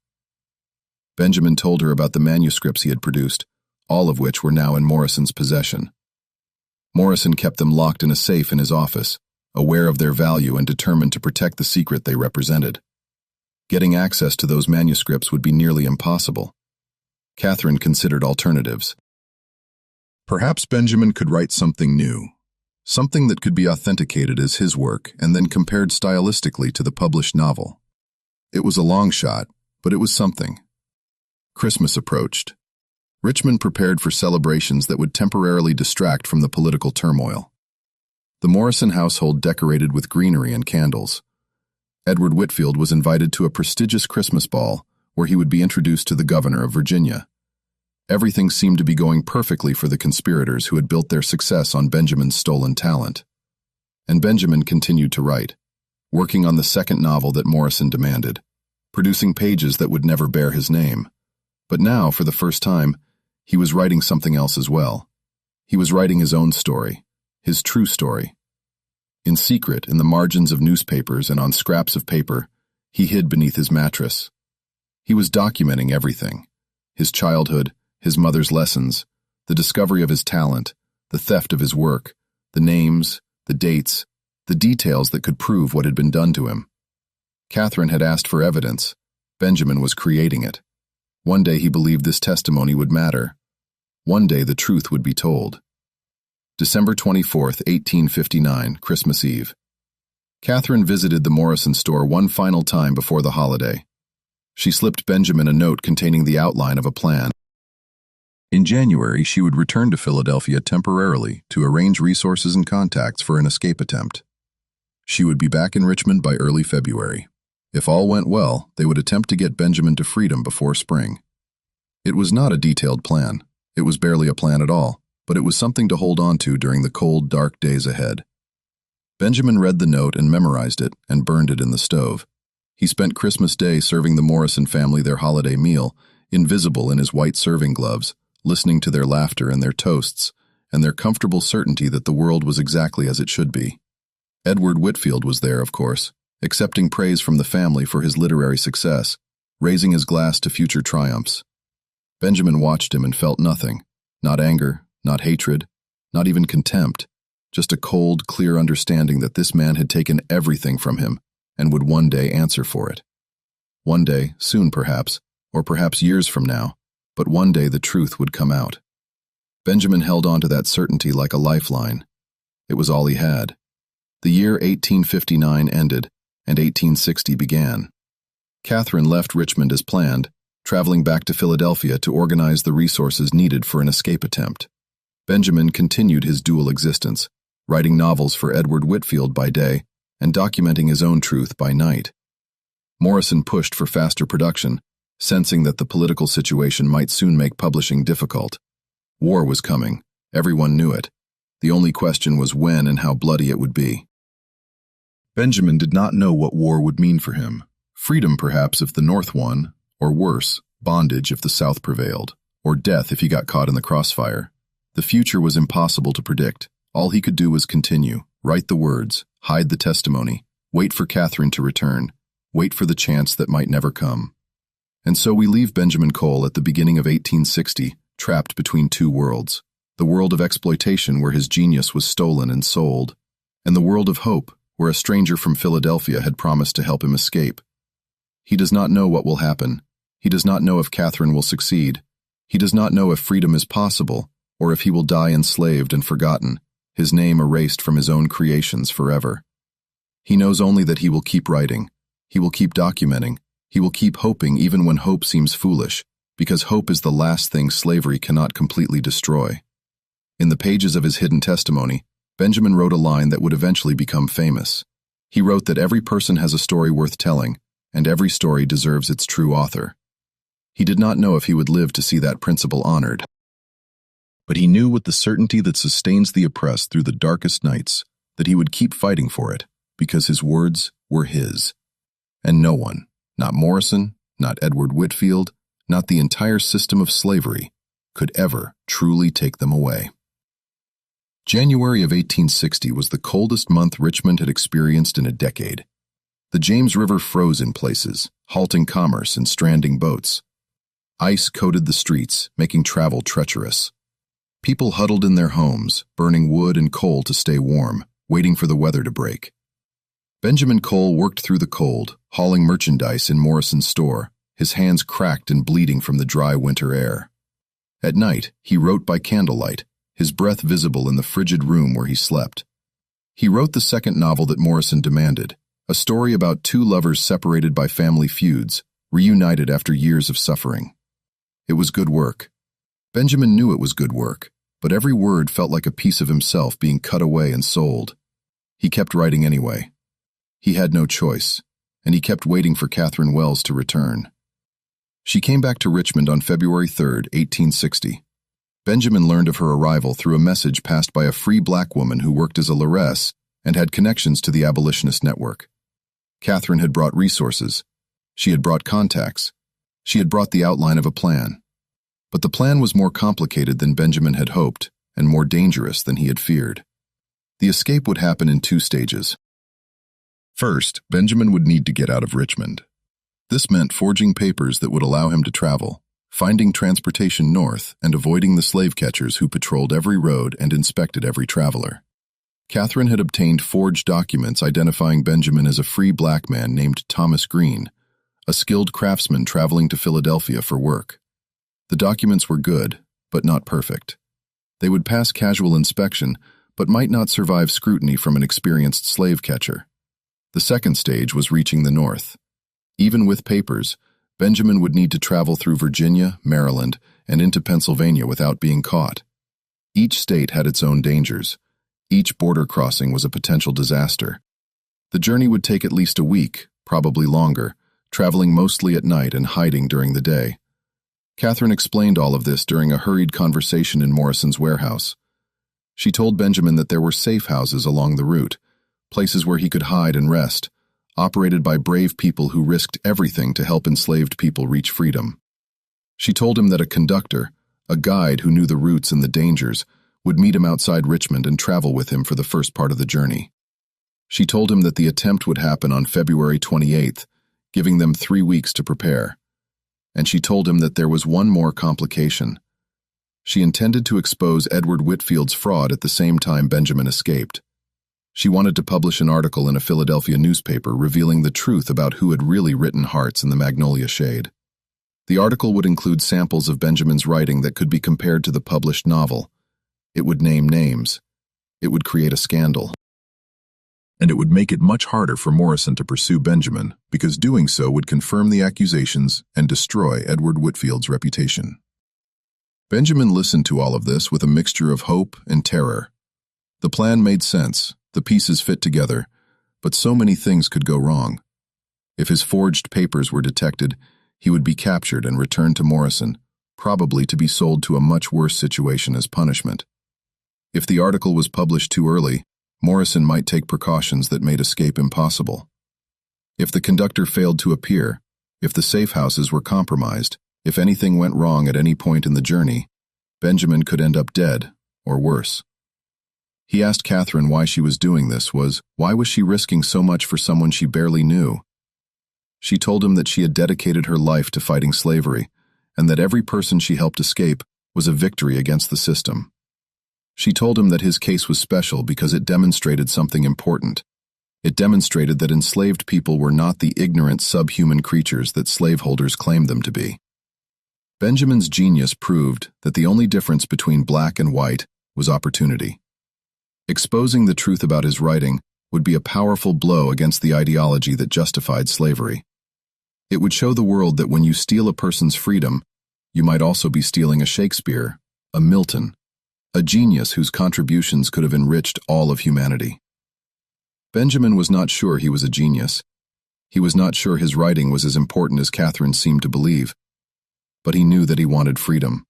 Benjamin told her about the manuscripts he had produced, all of which were now in Morrison's possession. Morrison kept them locked in a safe in his office, aware of their value and determined to protect the secret they represented. Getting access to those manuscripts would be nearly impossible. Catherine considered alternatives. Perhaps Benjamin could write something new, something that could be authenticated as his work and then compared stylistically to the published novel. It was a long shot, but it was something. Christmas approached. Richmond prepared for celebrations that would temporarily distract from the political turmoil. The Morrison household decorated with greenery and candles. Edward Whitfield was invited to a prestigious Christmas ball where he would be introduced to the governor of Virginia. Everything seemed to be going perfectly for the conspirators who had built their success on Benjamin's stolen talent. And Benjamin continued to write, working on the second novel that Morrison demanded, producing pages that would never bear his name. But now, for the first time, he was writing something else as well. He was writing his own story, his true story. In secret, in the margins of newspapers and on scraps of paper, he hid beneath his mattress. He was documenting everything: his childhood, his mother's lessons, the discovery of his talent, the theft of his work, the names, the dates, the details that could prove what had been done to him. Catherine had asked for evidence. Benjamin was creating it. One day he believed this testimony would matter. One day the truth would be told. December 24th, 1859, Christmas Eve. Catherine visited the Morrison store one final time before the holiday. She slipped Benjamin a note containing the outline of a plan. In January, she would return to Philadelphia temporarily to arrange resources and contacts for an escape attempt. She would be back in Richmond by early February. If all went well, they would attempt to get Benjamin to freedom before spring. It was not a detailed plan. It was barely a plan at all, but it was something to hold on to during the cold, dark days ahead. Benjamin read the note and memorized it and burned it in the stove. He spent Christmas Day serving the Morrison family their holiday meal, invisible in his white serving gloves, listening to their laughter and their toasts, and their comfortable certainty that the world was exactly as it should be. Edward Whitfield was there, of course, accepting praise from the family for his literary success, raising his glass to future triumphs. Benjamin watched him and felt nothing, not anger, not hatred, not even contempt, just a cold, clear understanding that this man had taken everything from him and would one day answer for it. One day, soon perhaps, or perhaps years from now, but one day the truth would come out. Benjamin held on to that certainty like a lifeline. It was all he had. The year 1859 ended, and 1860 began. Catherine left Richmond as planned, traveling back to Philadelphia to organize the resources needed for an escape attempt. Benjamin continued his dual existence, writing novels for Edward Whitfield by day and documenting his own truth by night. Morrison pushed for faster production, sensing that the political situation might soon make publishing difficult. War was coming. Everyone knew it. The only question was when and how bloody it would be. Benjamin did not know what war would mean for him. Freedom, perhaps, if the North won, or worse, bondage if the South prevailed, or death if he got caught in the crossfire. The future was impossible to predict. All he could do was continue, write the words, hide the testimony, wait for Catherine to return, wait for the chance that might never come. And so we leave Benjamin Cole at the beginning of 1860, trapped between two worlds, the world of exploitation where his genius was stolen and sold, and the world of hope where a stranger from Philadelphia had promised to help him escape. He does not know what will happen. He does not know if Catherine will succeed. He does not know if freedom is possible, or if he will die enslaved and forgotten, his name erased from his own creations forever. He knows only that he will keep writing. He will keep documenting. He will keep hoping even when hope seems foolish, because hope is the last thing slavery cannot completely destroy. In the pages of his hidden testimony, Benjamin wrote a line that would eventually become famous. He wrote that every person has a story worth telling, and every story deserves its true author. He did not know if he would live to see that principle honored. But he knew with the certainty that sustains the oppressed through the darkest nights that he would keep fighting for it, because his words were his. And no one, not Morrison, not Edward Whitfield, not the entire system of slavery, could ever truly take them away. January of 1860 was the coldest month Richmond had experienced in a decade. The James River froze in places, halting commerce and stranding boats. Ice coated the streets, making travel treacherous. People huddled in their homes, burning wood and coal to stay warm, waiting for the weather to break. Benjamin Cole worked through the cold, hauling merchandise in Morrison's store, his hands cracked and bleeding from the dry winter air. At night, he wrote by candlelight, his breath visible in the frigid room where he slept. He wrote the second novel that Morrison demanded, a story about two lovers separated by family feuds, reunited after years of suffering. It was good work. Benjamin knew it was good work, but every word felt like a piece of himself being cut away and sold. He kept writing anyway. He had no choice, and he kept waiting for Catherine Wells to return. She came back to Richmond on February 3, 1860. Benjamin learned of her arrival through a message passed by a free black woman who worked as a lairess and had connections to the abolitionist network. Catherine had brought resources. She had brought contacts. She had brought the outline of a plan. But the plan was more complicated than Benjamin had hoped, and more dangerous than he had feared. The escape would happen in two stages. First, Benjamin would need to get out of Richmond. This meant forging papers that would allow him to travel, finding transportation north, and avoiding the slave catchers who patrolled every road and inspected every traveler. Catherine had obtained forged documents identifying Benjamin as a free black man named Thomas Green, a skilled craftsman traveling to Philadelphia for work. The documents were good, but not perfect. They would pass casual inspection, but might not survive scrutiny from an experienced slave catcher. The second stage was reaching the north. Even with papers, Benjamin would need to travel through Virginia, Maryland, and into Pennsylvania without being caught. Each state had its own dangers. Each border crossing was a potential disaster. The journey would take at least a week, probably longer, traveling mostly at night and hiding during the day. Catherine explained all of this during a hurried conversation in Morrison's warehouse. She told Benjamin that there were safe houses along the route, places where he could hide and rest, operated by brave people who risked everything to help enslaved people reach freedom. She told him that a conductor, a guide who knew the routes and the dangers, would meet him outside Richmond and travel with him for the first part of the journey. She told him that the attempt would happen on February 28th, giving them 3 weeks to prepare. And she told him that there was one more complication. She intended to expose Edward Whitfield's fraud at the same time Benjamin escaped. She wanted to publish an article in a Philadelphia newspaper revealing the truth about who had really written Hearts in the Magnolia Shade. The article would include samples of Benjamin's writing that could be compared to the published novel. It would name names. It would create a scandal. And it would make it much harder for Morrison to pursue Benjamin, because doing so would confirm the accusations and destroy Edward Whitfield's reputation. Benjamin listened to all of this with a mixture of hope and terror. The plan made sense, the pieces fit together, but so many things could go wrong. If his forged papers were detected, he would be captured and returned to Morrison, probably to be sold to a much worse situation as punishment. If the article was published too early, Morrison might take precautions that made escape impossible. If the conductor failed to appear, if the safe houses were compromised, if anything went wrong at any point in the journey, Benjamin could end up dead, or worse. He asked Catherine why she was doing this. Why was she risking so much for someone she barely knew? She told him that she had dedicated her life to fighting slavery, and that every person she helped escape was a victory against the system. She told him that his case was special because it demonstrated something important. It demonstrated that enslaved people were not the ignorant subhuman creatures that slaveholders claimed them to be. Benjamin's genius proved that the only difference between black and white was opportunity. Exposing the truth about his writing would be a powerful blow against the ideology that justified slavery. It would show the world that when you steal a person's freedom, you might also be stealing a Shakespeare, a Milton, a genius whose contributions could have enriched all of humanity. Benjamin was not sure he was a genius. He was not sure his writing was as important as Catherine seemed to believe. But he knew that he wanted freedom.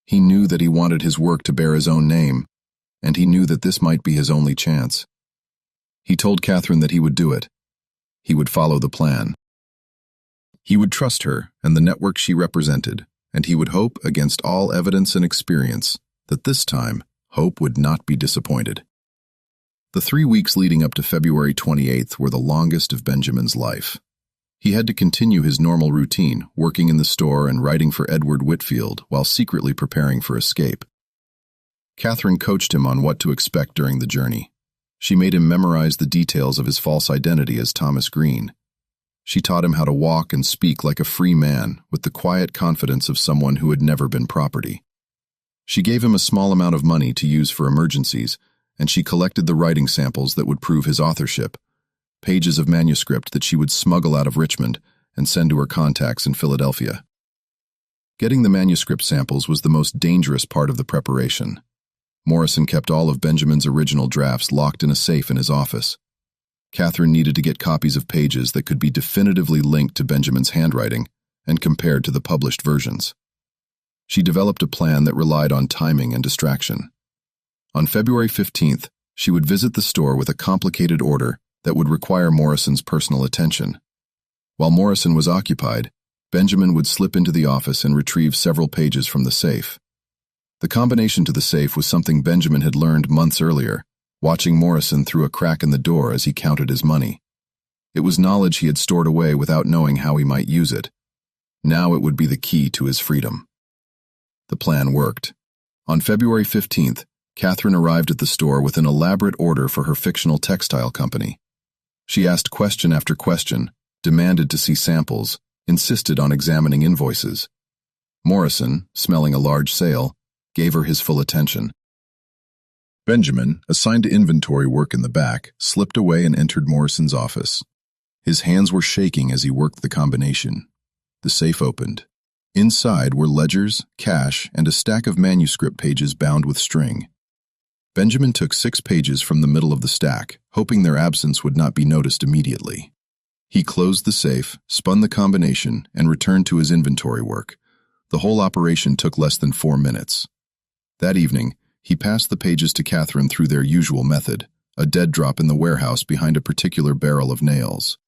He knew that he wanted his work to bear his own name, and he knew that this might be his only chance. He told Catherine that he would do it. He would follow the plan. He would trust her and the network she represented, and he would hope against all evidence and experience that this time hope would not be disappointed. The 3 weeks leading up to February 28th were the longest of Benjamin's life. He had to continue his normal routine, working in the store and writing for Edward Whitfield while secretly preparing for escape. Catherine coached him on what to expect during the journey. She made him memorize the details of his false identity as Thomas Green. She taught him how to walk and speak like a free man with the quiet confidence of someone who had never been property. She gave him a small amount of money to use for emergencies, and she collected the writing samples that would prove his authorship, pages of manuscript that she would smuggle out of Richmond and send to her contacts in Philadelphia. Getting the manuscript samples was the most dangerous part of the preparation. Morrison kept all of Benjamin's original drafts locked in a safe in his office. Catherine needed to get copies of pages that could be definitively linked to Benjamin's handwriting and compared to the published versions. She developed a plan that relied on timing and distraction. On February 15th, she would visit the store with a complicated order that would require Morrison's personal attention. While Morrison was occupied, Benjamin would slip into the office and retrieve several pages from the safe. The combination to the safe was something Benjamin had learned months earlier, watching Morrison through a crack in the door as he counted his money. It was knowledge he had stored away without knowing how he might use it. Now it would be the key to his freedom. The plan worked. On February 15th, Catherine arrived at the store with an elaborate order for her fictional textile company. She asked question after question, demanded to see samples, insisted on examining invoices. Morrison, smelling a large sale, gave her his full attention. Benjamin, assigned to inventory work in the back, slipped away and entered Morrison's office. His hands were shaking as he worked the combination. The safe opened. Inside were ledgers, cash, and a stack of manuscript pages bound with string. Benjamin took 6 pages from the middle of the stack, hoping their absence would not be noticed immediately. He closed the safe, spun the combination, and returned to his inventory work. The whole operation took less than 4 minutes. That evening, he passed the pages to Catherine through their usual method, a dead drop in the warehouse behind a particular barrel of nails.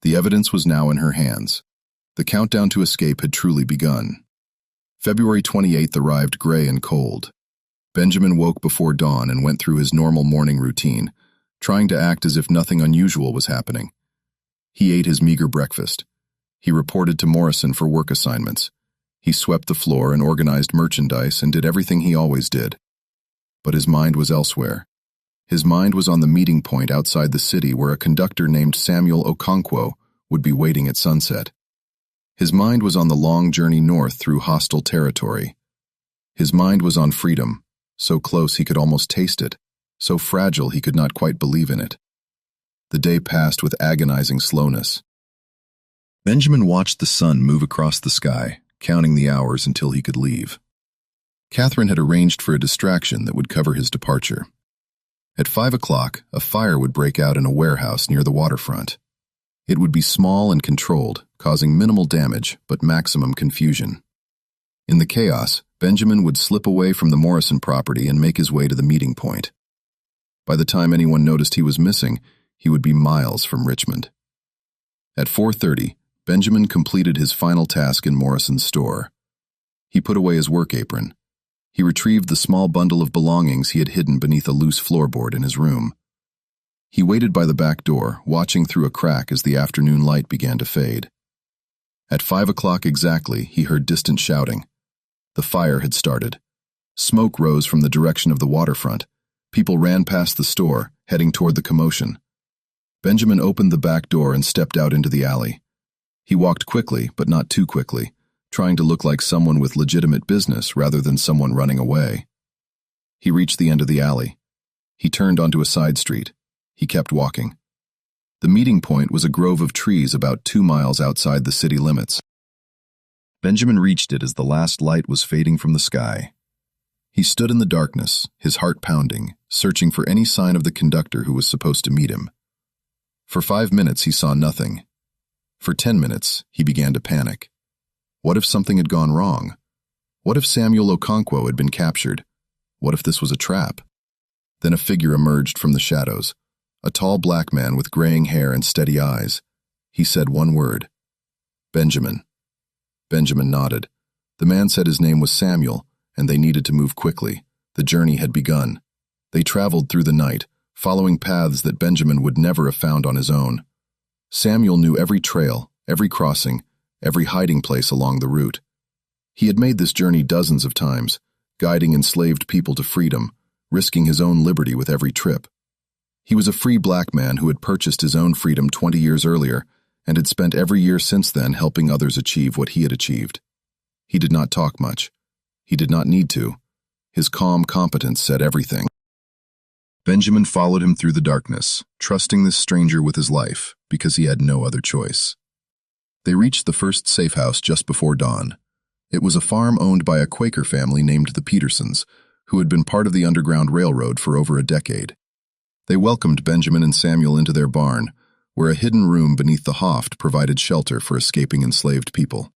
The evidence was now in her hands. The countdown to escape had truly begun. February 28th arrived gray and cold. Benjamin woke before dawn and went through his normal morning routine, trying to act as if nothing unusual was happening. He ate his meager breakfast. He reported to Morrison for work assignments. He swept the floor and organized merchandise and did everything he always did. But his mind was elsewhere. His mind was on the meeting point outside the city where a conductor named Samuel Okonkwo would be waiting at sunset. His mind was on the long journey north through hostile territory. His mind was on freedom, so close he could almost taste it, so fragile he could not quite believe in it. The day passed with agonizing slowness. Benjamin watched the sun move across the sky, counting the hours until he could leave. Catherine had arranged for a distraction that would cover his departure. At 5 o'clock, a fire would break out in a warehouse near the waterfront. It would be small and controlled, causing minimal damage but maximum confusion. In the chaos, Benjamin would slip away from the Morrison property and make his way to the meeting point. By the time anyone noticed he was missing, he would be miles from Richmond. At 4:30, Benjamin completed his final task in Morrison's store. He put away his work apron. He retrieved the small bundle of belongings he had hidden beneath a loose floorboard in his room. He waited by the back door, watching through a crack as the afternoon light began to fade. At 5 o'clock exactly, he heard distant shouting. The fire had started. Smoke rose from the direction of the waterfront. People ran past the store, heading toward the commotion. Benjamin opened the back door and stepped out into the alley. He walked quickly, but not too quickly, trying to look like someone with legitimate business rather than someone running away. He reached the end of the alley. He turned onto a side street. He kept walking. The meeting point was a grove of trees about 2 miles outside the city limits. Benjamin reached it as the last light was fading from the sky. He stood in the darkness, his heart pounding, searching for any sign of the conductor who was supposed to meet him. For 5 minutes he saw nothing. For 10 minutes he began to panic. What if something had gone wrong? What if Samuel Okonkwo had been captured? What if this was a trap? Then a figure emerged from the shadows. A tall black man with graying hair and steady eyes. He said one word. Benjamin. Benjamin nodded. The man said his name was Samuel, and they needed to move quickly. The journey had begun. They traveled through the night, following paths that Benjamin would never have found on his own. Samuel knew every trail, every crossing, every hiding place along the route. He had made this journey dozens of times, guiding enslaved people to freedom, risking his own liberty with every trip. He was a free black man who had purchased his own freedom 20 years earlier and had spent every year since then helping others achieve what he had achieved. He did not talk much. He did not need to. His calm competence said everything. Benjamin followed him through the darkness, trusting this stranger with his life because he had no other choice. They reached the first safe house just before dawn. It was a farm owned by a Quaker family named the Petersons, who had been part of the Underground Railroad for over a decade. They welcomed Benjamin and Samuel into their barn, where a hidden room beneath the hoft provided shelter for escaping enslaved people.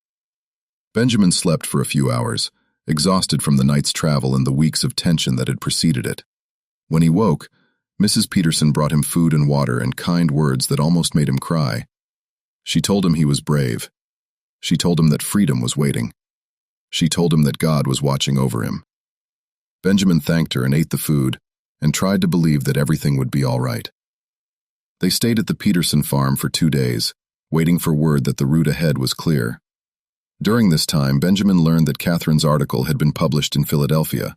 Benjamin slept for a few hours, exhausted from the night's travel and the weeks of tension that had preceded it. When he woke, Mrs. Peterson brought him food and water and kind words that almost made him cry. She told him he was brave. She told him that freedom was waiting. She told him that God was watching over him. Benjamin thanked her and ate the food and tried to believe that everything would be all right. They stayed at the Peterson farm for 2 days, waiting for word that the route ahead was clear. During this time, Benjamin learned that Catherine's article had been published in Philadelphia.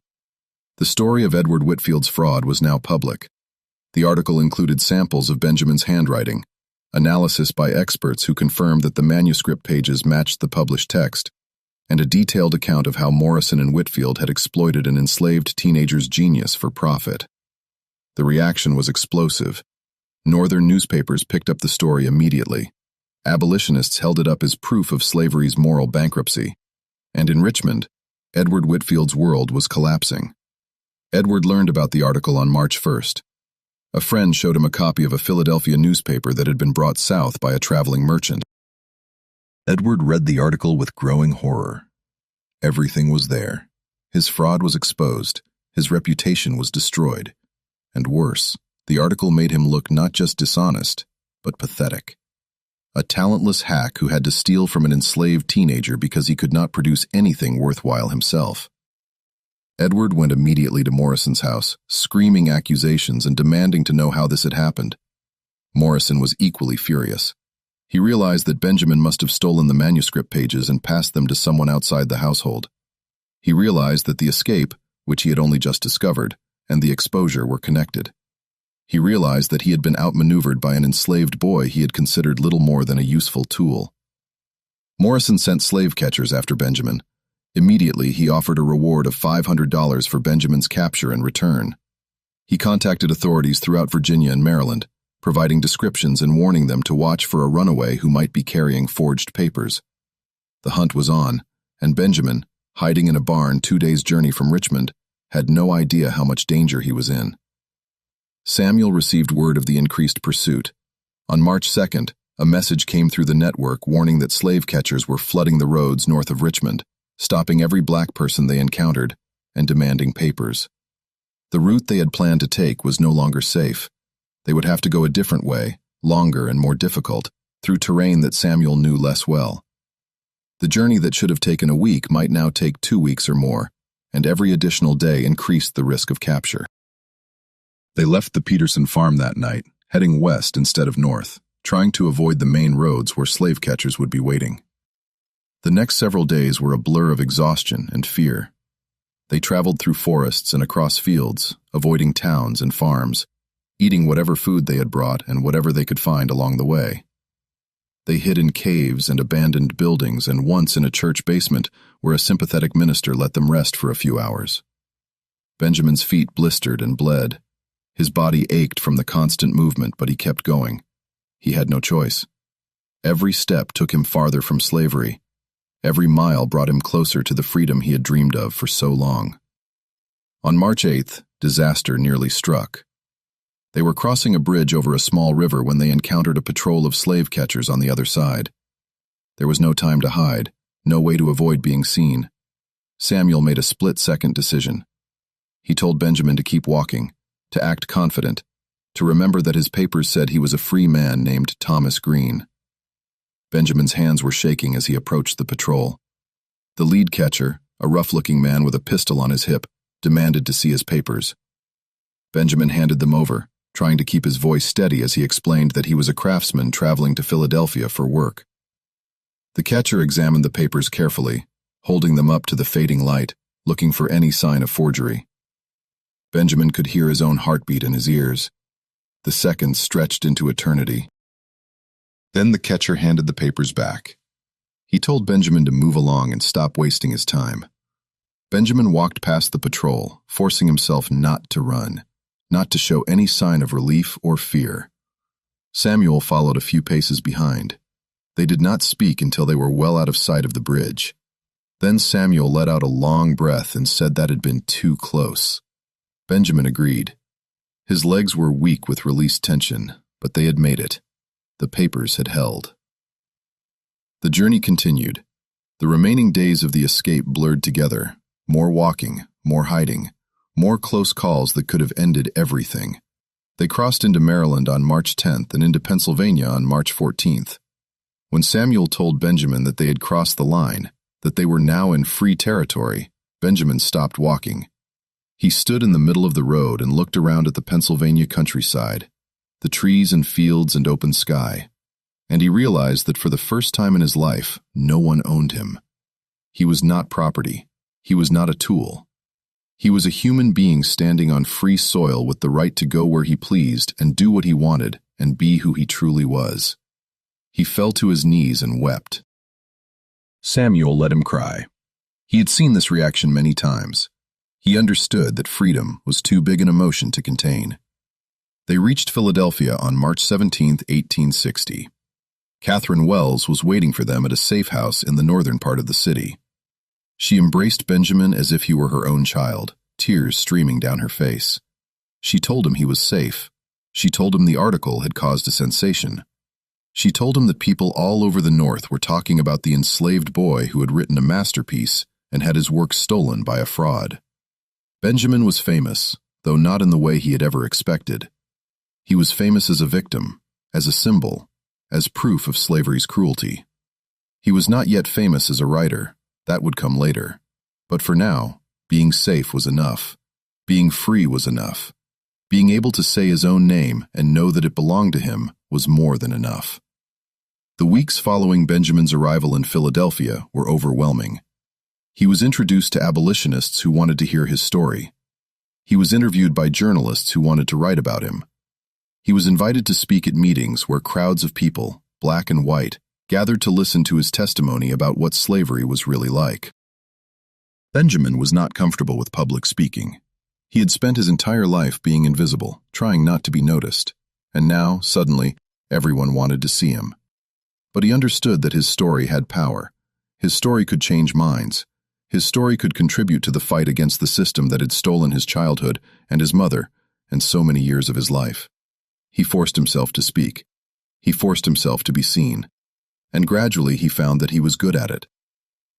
The story of Edward Whitfield's fraud was now public. The article included samples of Benjamin's handwriting, analysis by experts who confirmed that the manuscript pages matched the published text, and a detailed account of how Morrison and Whitfield had exploited an enslaved teenager's genius for profit. The reaction was explosive. Northern newspapers picked up the story immediately. Abolitionists held it up as proof of slavery's moral bankruptcy. And in Richmond, Edward Whitfield's world was collapsing. Edward learned about the article on March 1st. A friend showed him a copy of a Philadelphia newspaper that had been brought south by a traveling merchant. Edward read the article with growing horror. Everything was there. His fraud was exposed. His reputation was destroyed. And worse, the article made him look not just dishonest, but pathetic. A talentless hack who had to steal from an enslaved teenager because he could not produce anything worthwhile himself. Edward went immediately to Morrison's house, screaming accusations and demanding to know how this had happened. Morrison was equally furious. He realized that Benjamin must have stolen the manuscript pages and passed them to someone outside the household. He realized that the escape, which he had only just discovered, and the exposure were connected. He realized that he had been outmaneuvered by an enslaved boy he had considered little more than a useful tool. Morrison sent slave catchers after Benjamin. Immediately, he offered a reward of $500 for Benjamin's capture and return. He contacted authorities throughout Virginia and Maryland, providing descriptions and warning them to watch for a runaway who might be carrying forged papers. The hunt was on, and Benjamin, hiding in a barn 2 days' journey from Richmond, had no idea how much danger he was in. Samuel received word of the increased pursuit. On March 2nd, a message came through the network warning that slave catchers were flooding the roads north of Richmond, stopping every black person they encountered, and demanding papers. The route they had planned to take was no longer safe. They would have to go a different way, longer and more difficult, through terrain that Samuel knew less well. The journey that should have taken a week might now take 2 weeks or more, and every additional day increased the risk of capture. They left the Peterson farm that night, heading west instead of north, trying to avoid the main roads where slave catchers would be waiting. The next several days were a blur of exhaustion and fear. They traveled through forests and across fields, avoiding towns and farms, eating whatever food they had brought and whatever they could find along the way. They hid in caves and abandoned buildings and once in a church basement where a sympathetic minister let them rest for a few hours. Benjamin's feet blistered and bled. His body ached from the constant movement, but he kept going. He had no choice. Every step took him farther from slavery. Every mile brought him closer to the freedom he had dreamed of for so long. On March 8th, disaster nearly struck. They were crossing a bridge over a small river when they encountered a patrol of slave catchers on the other side. There was no time to hide, no way to avoid being seen. Samuel made a split-second decision. He told Benjamin to keep walking, to act confident, to remember that his papers said he was a free man named Thomas Green. Benjamin's hands were shaking as he approached the patrol. The lead catcher, a rough-looking man with a pistol on his hip, demanded to see his papers. Benjamin handed them over, trying to keep his voice steady as he explained that he was a craftsman traveling to Philadelphia for work. The catcher examined the papers carefully, holding them up to the fading light, looking for any sign of forgery. Benjamin could hear his own heartbeat in his ears. The seconds stretched into eternity. Then the catcher handed the papers back. He told Benjamin to move along and stop wasting his time. Benjamin walked past the patrol, forcing himself not to run, not to show any sign of relief or fear. Samuel followed a few paces behind. They did not speak until they were well out of sight of the bridge. Then Samuel let out a long breath and said that had been too close. Benjamin agreed. His legs were weak with released tension, but they had made it. The papers had held. The journey continued. The remaining days of the escape blurred together. More walking, more hiding, more close calls that could have ended everything. They crossed into Maryland on March 10th and into Pennsylvania on March 14th. When Samuel told Benjamin that they had crossed the line, that they were now in free territory, Benjamin stopped walking. He stood in the middle of the road and looked around at the Pennsylvania countryside, the trees and fields and open sky, and he realized that for the first time in his life, no one owned him. He was not property. He was not a tool. He was a human being standing on free soil with the right to go where he pleased and do what he wanted and be who he truly was. He fell to his knees and wept. Samuel let him cry. He had seen this reaction many times. He understood that freedom was too big an emotion to contain. They reached Philadelphia on March 17, 1860. Catherine Wells was waiting for them at a safe house in the northern part of the city. She embraced Benjamin as if he were her own child, tears streaming down her face. She told him he was safe. She told him the article had caused a sensation. She told him that people all over the North were talking about the enslaved boy who had written a masterpiece and had his work stolen by a fraud. Benjamin was famous, though not in the way he had ever expected. He was famous as a victim, as a symbol, as proof of slavery's cruelty. He was not yet famous as a writer. That would come later. But for now, being safe was enough. Being free was enough. Being able to say his own name and know that it belonged to him was more than enough. The weeks following Benjamin's arrival in Philadelphia were overwhelming. He was introduced to abolitionists who wanted to hear his story. He was interviewed by journalists who wanted to write about him. He was invited to speak at meetings where crowds of people, black and white, gathered to listen to his testimony about what slavery was really like. Benjamin was not comfortable with public speaking. He had spent his entire life being invisible, trying not to be noticed, and now, suddenly, everyone wanted to see him. But he understood that his story had power. His story could change minds. His story could contribute to the fight against the system that had stolen his childhood and his mother and so many years of his life. He forced himself to speak. He forced himself to be seen. And gradually he found that he was good at it.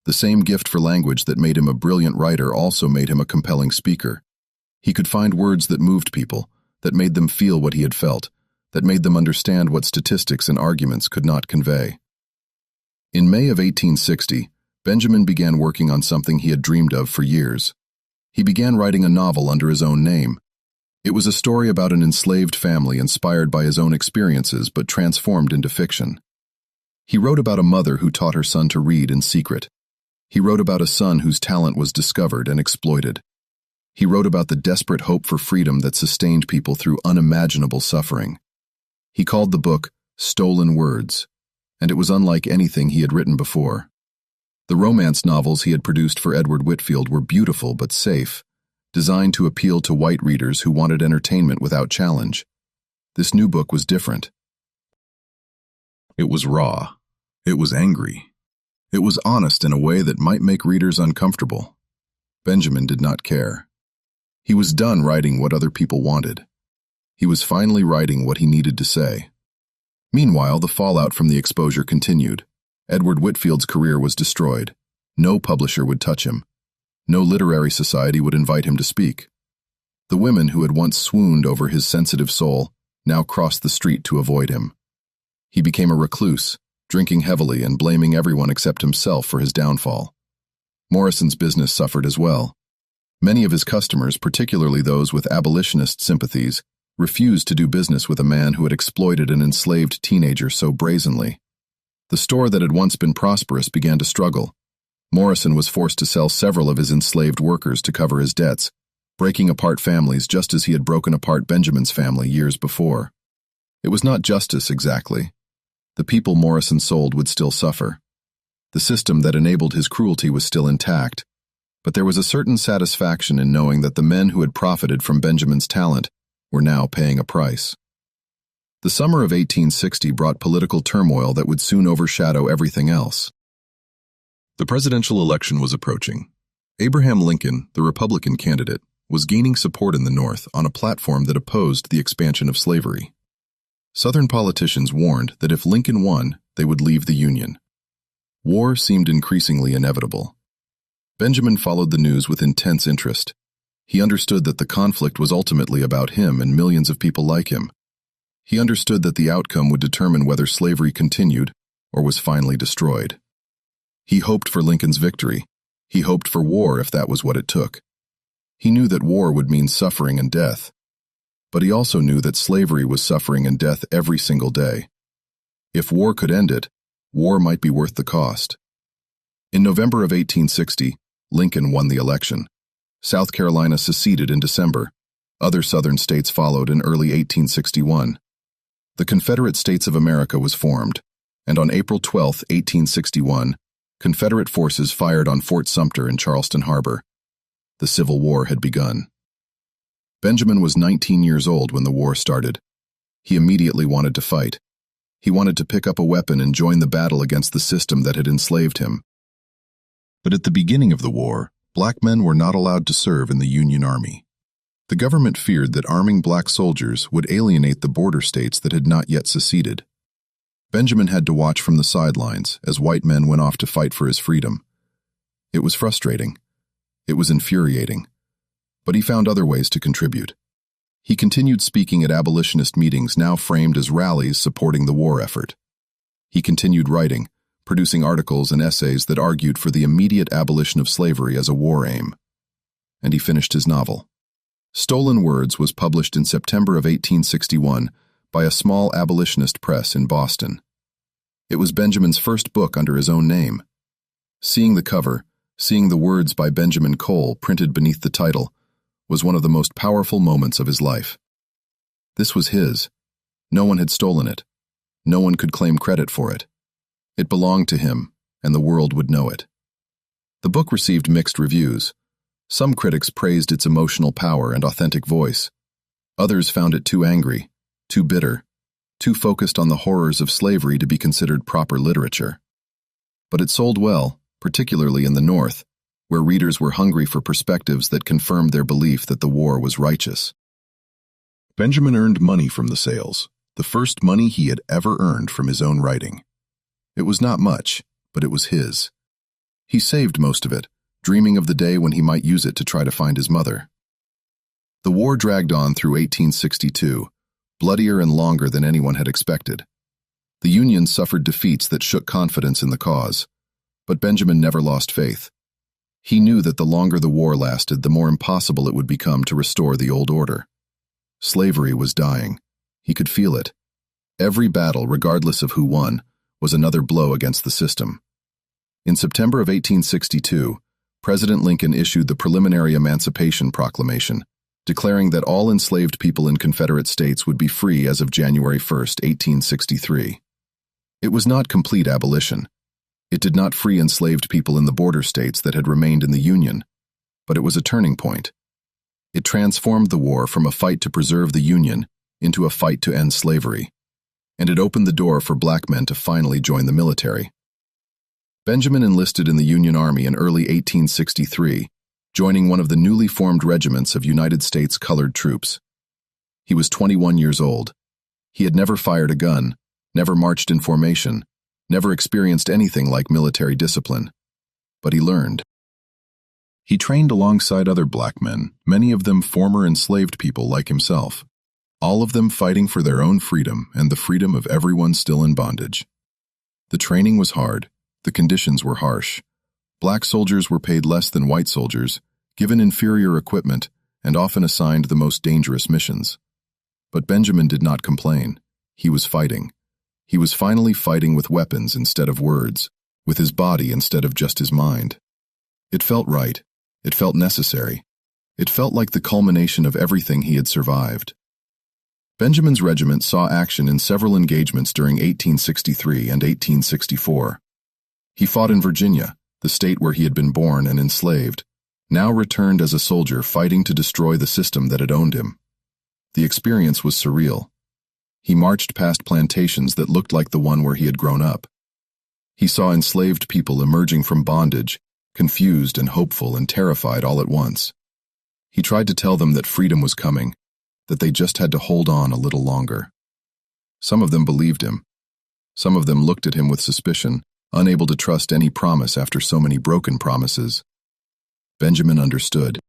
The same gift for language that made him a brilliant writer also made him a compelling speaker. He could find words that moved people, that made them feel what he had felt, that made them understand what statistics and arguments could not convey. In May of 1860, Benjamin began working on something he had dreamed of for years. He began writing a novel under his own name. It was a story about an enslaved family inspired by his own experiences but transformed into fiction. He wrote about a mother who taught her son to read in secret. He wrote about a son whose talent was discovered and exploited. He wrote about the desperate hope for freedom that sustained people through unimaginable suffering. He called the book Stolen Words, and it was unlike anything he had written before. The romance novels he had produced for Edward Whitfield were beautiful but safe, designed to appeal to white readers who wanted entertainment without challenge. This new book was different. It was raw. It was angry. It was honest in a way that might make readers uncomfortable. Benjamin did not care. He was done writing what other people wanted. He was finally writing what he needed to say. Meanwhile, the fallout from the exposure continued. Edward Whitfield's career was destroyed. No publisher would touch him. No literary society would invite him to speak. The women who had once swooned over his sensitive soul now crossed the street to avoid him. He became a recluse, drinking heavily and blaming everyone except himself for his downfall. Morrison's business suffered as well. Many of his customers, particularly those with abolitionist sympathies, refused to do business with a man who had exploited an enslaved teenager so brazenly. The store that had once been prosperous began to struggle. Morrison was forced to sell several of his enslaved workers to cover his debts, breaking apart families just as he had broken apart Benjamin's family years before. It was not justice, exactly. The people Morrison sold would still suffer. The system that enabled his cruelty was still intact, but there was a certain satisfaction in knowing that the men who had profited from Benjamin's talent were now paying a price. The summer of 1860 brought political turmoil that would soon overshadow everything else. The presidential election was approaching. Abraham Lincoln, the Republican candidate, was gaining support in the North on a platform that opposed the expansion of slavery. Southern politicians warned that if Lincoln won, they would leave the Union. War seemed increasingly inevitable. Benjamin followed the news with intense interest. He understood that the conflict was ultimately about him and millions of people like him. He understood that the outcome would determine whether slavery continued or was finally destroyed. He hoped for Lincoln's victory. He hoped for war if that was what it took. He knew that war would mean suffering and death. But he also knew that slavery was suffering and death every single day. If war could end it, war might be worth the cost. In November of 1860, Lincoln won the election. South Carolina seceded in December. Other southern states followed in early 1861. The Confederate States of America was formed, and on April 12, 1861, Confederate forces fired on Fort Sumter in Charleston Harbor. The Civil War had begun. Benjamin was 19 years old when the war started. He immediately wanted to fight. He wanted to pick up a weapon and join the battle against the system that had enslaved him. But at the beginning of the war, black men were not allowed to serve in the Union Army. The government feared that arming black soldiers would alienate the border states that had not yet seceded. Benjamin had to watch from the sidelines as white men went off to fight for his freedom. It was frustrating. It was infuriating. But he found other ways to contribute. He continued speaking at abolitionist meetings now framed as rallies supporting the war effort. He continued writing, producing articles and essays that argued for the immediate abolition of slavery as a war aim. And he finished his novel. Stolen Words was published in September of 1861 by a small abolitionist press in Boston. It was Benjamin's first book under his own name. Seeing the cover, seeing the words by Benjamin Cole printed beneath the title, was one of the most powerful moments of his life. This was his. No one had stolen it. No one could claim credit for it. It belonged to him, and the world would know it. The book received mixed reviews. Some critics praised its emotional power and authentic voice. Others found it too angry, too bitter, too focused on the horrors of slavery to be considered proper literature. But it sold well, particularly in the North, where readers were hungry for perspectives that confirmed their belief that the war was righteous. Benjamin earned money from the sales, the first money he had ever earned from his own writing. It was not much, but it was his. He saved most of it, dreaming of the day when he might use it to try to find his mother. The war dragged on through 1862, bloodier and longer than anyone had expected. The Union suffered defeats that shook confidence in the cause, but Benjamin never lost faith. He knew that the longer the war lasted, the more impossible it would become to restore the old order. Slavery was dying. He could feel it. Every battle, regardless of who won, was another blow against the system. In September of 1862, President Lincoln issued the Preliminary Emancipation Proclamation, declaring that all enslaved people in Confederate states would be free as of January 1, 1863. It was not complete abolition. It did not free enslaved people in the border states that had remained in the Union, but it was a turning point. It transformed the war from a fight to preserve the Union into a fight to end slavery, and it opened the door for black men to finally join the military. Benjamin enlisted in the Union Army in early 1863, joining one of the newly formed regiments of United States Colored Troops. He was 21 years old. He had never fired a gun, never marched in formation, never experienced anything like military discipline. But he learned. He trained alongside other black men, many of them former enslaved people like himself, all of them fighting for their own freedom and the freedom of everyone still in bondage. The training was hard, the conditions were harsh. Black soldiers were paid less than white soldiers, given inferior equipment, and often assigned the most dangerous missions. But Benjamin did not complain. He was fighting. He was finally fighting with weapons instead of words, with his body instead of just his mind. It felt right. It felt necessary. It felt like the culmination of everything he had survived. Benjamin's regiment saw action in several engagements during 1863 and 1864. He fought in Virginia, the state where he had been born and enslaved, now returned as a soldier fighting to destroy the system that had owned him. The experience was surreal. He marched past plantations that looked like the one where he had grown up. He saw enslaved people emerging from bondage, confused and hopeful and terrified all at once. He tried to tell them that freedom was coming, that they just had to hold on a little longer. Some of them believed him. Some of them looked at him with suspicion, unable to trust any promise after so many broken promises. Benjamin understood.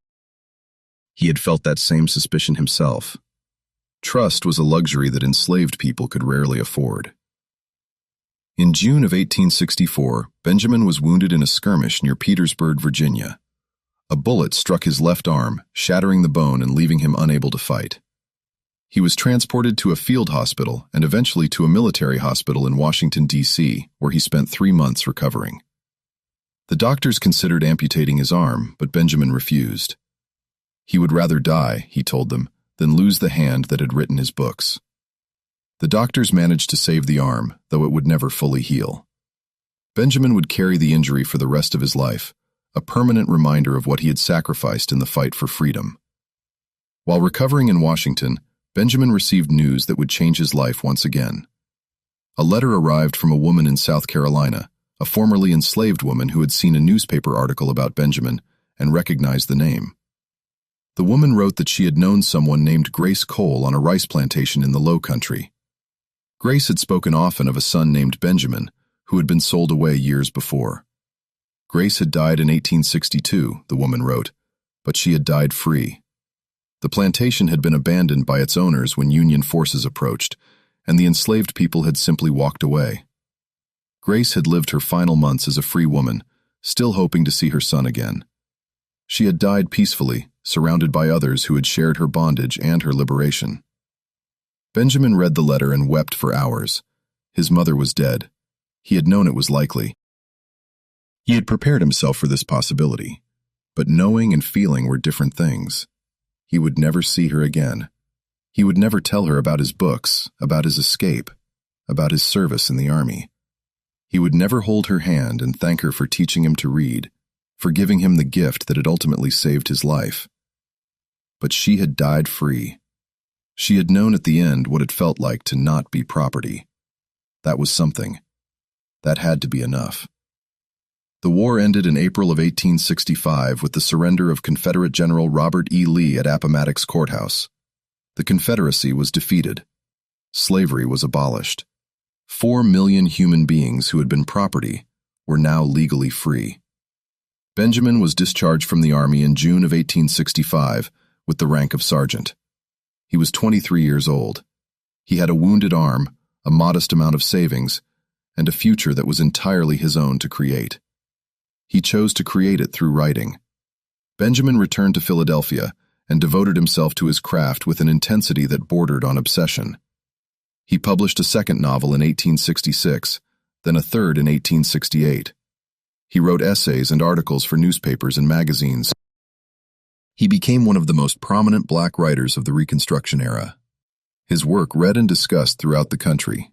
He had felt that same suspicion himself. Trust was a luxury that enslaved people could rarely afford. In June of 1864, Benjamin was wounded in a skirmish near Petersburg, Virginia. A bullet struck his left arm, shattering the bone and leaving him unable to fight. He was transported to a field hospital and eventually to a military hospital in Washington, D.C., where he spent 3 months recovering. The doctors considered amputating his arm, but Benjamin refused. He would rather die, he told them, than lose the hand that had written his books. The doctors managed to save the arm, though it would never fully heal. Benjamin would carry the injury for the rest of his life, a permanent reminder of what he had sacrificed in the fight for freedom. While recovering in Washington, Benjamin received news that would change his life once again. A letter arrived from a woman in South Carolina, a formerly enslaved woman who had seen a newspaper article about Benjamin and recognized the name. The woman wrote that she had known someone named Grace Cole on a rice plantation in the Low Country. Grace had spoken often of a son named Benjamin, who had been sold away years before. Grace had died in 1862, the woman wrote, but she had died free. The plantation had been abandoned by its owners when Union forces approached, and the enslaved people had simply walked away. Grace had lived her final months as a free woman, still hoping to see her son again. She had died peacefully, surrounded by others who had shared her bondage and her liberation. Benjamin read the letter and wept for hours. His mother was dead. He had known it was likely. He had prepared himself for this possibility, but knowing and feeling were different things. He would never see her again. He would never tell her about his books, about his escape, about his service in the army. He would never hold her hand and thank her for teaching him to read, for giving him the gift that had ultimately saved his life. But she had died free. She had known at the end what it felt like to not be property. That was something. That had to be enough. The war ended in April of 1865 with the surrender of Confederate General Robert E. Lee at Appomattox Courthouse. The Confederacy was defeated. Slavery was abolished. 4 million human beings who had been property were now legally free. Benjamin was discharged from the Army in June of 1865 with the rank of sergeant. He was 23 years old. He had a wounded arm, a modest amount of savings, and a future that was entirely his own to create. He chose to create it through writing. Benjamin returned to Philadelphia and devoted himself to his craft with an intensity that bordered on obsession. He published a second novel in 1866, then a third in 1868. He wrote essays and articles for newspapers and magazines. He became one of the most prominent black writers of the Reconstruction era. His work read and discussed throughout the country.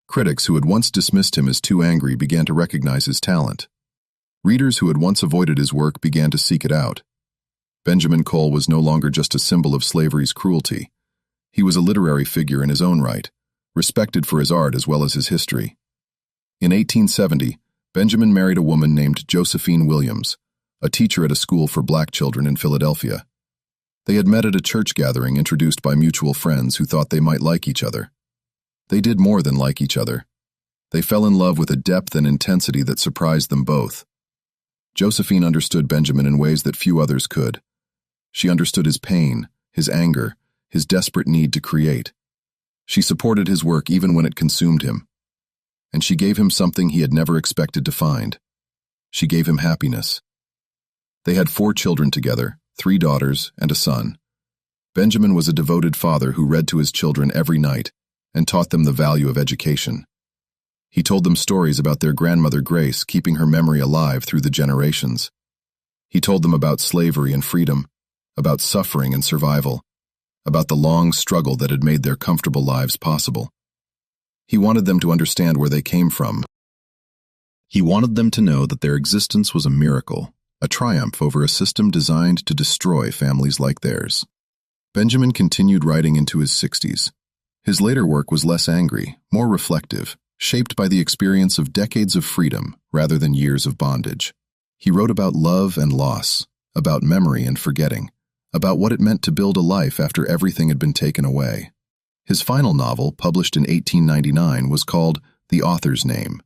Critics who had once dismissed him as too angry began to recognize his talent. Readers who had once avoided his work began to seek it out. Benjamin Cole was no longer just a symbol of slavery's cruelty. He was a literary figure in his own right, respected for his art as well as his history. In 1870, Benjamin married a woman named Josephine Williams, a teacher at a school for black children in Philadelphia. They had met at a church gathering introduced by mutual friends who thought they might like each other. They did more than like each other. They fell in love with a depth and intensity that surprised them both. Josephine understood Benjamin in ways that few others could. She understood his pain, his anger, his desperate need to create. She supported his work even when it consumed him. And she gave him something he had never expected to find. She gave him happiness. They had 4 children together, 3 daughters and a son. Benjamin was a devoted father who read to his children every night and taught them the value of education. He told them stories about their grandmother Grace keeping her memory alive through the generations. He told them about slavery and freedom, about suffering and survival, about the long struggle that had made their comfortable lives possible. He wanted them to understand where they came from. He wanted them to know that their existence was a miracle, a triumph over a system designed to destroy families like theirs. Benjamin continued writing into his 60s. His later work was less angry, more reflective, shaped by the experience of decades of freedom rather than years of bondage. He wrote about love and loss, about memory and forgetting, about what it meant to build a life after everything had been taken away. His final novel, published in 1899, was called The Author's Name.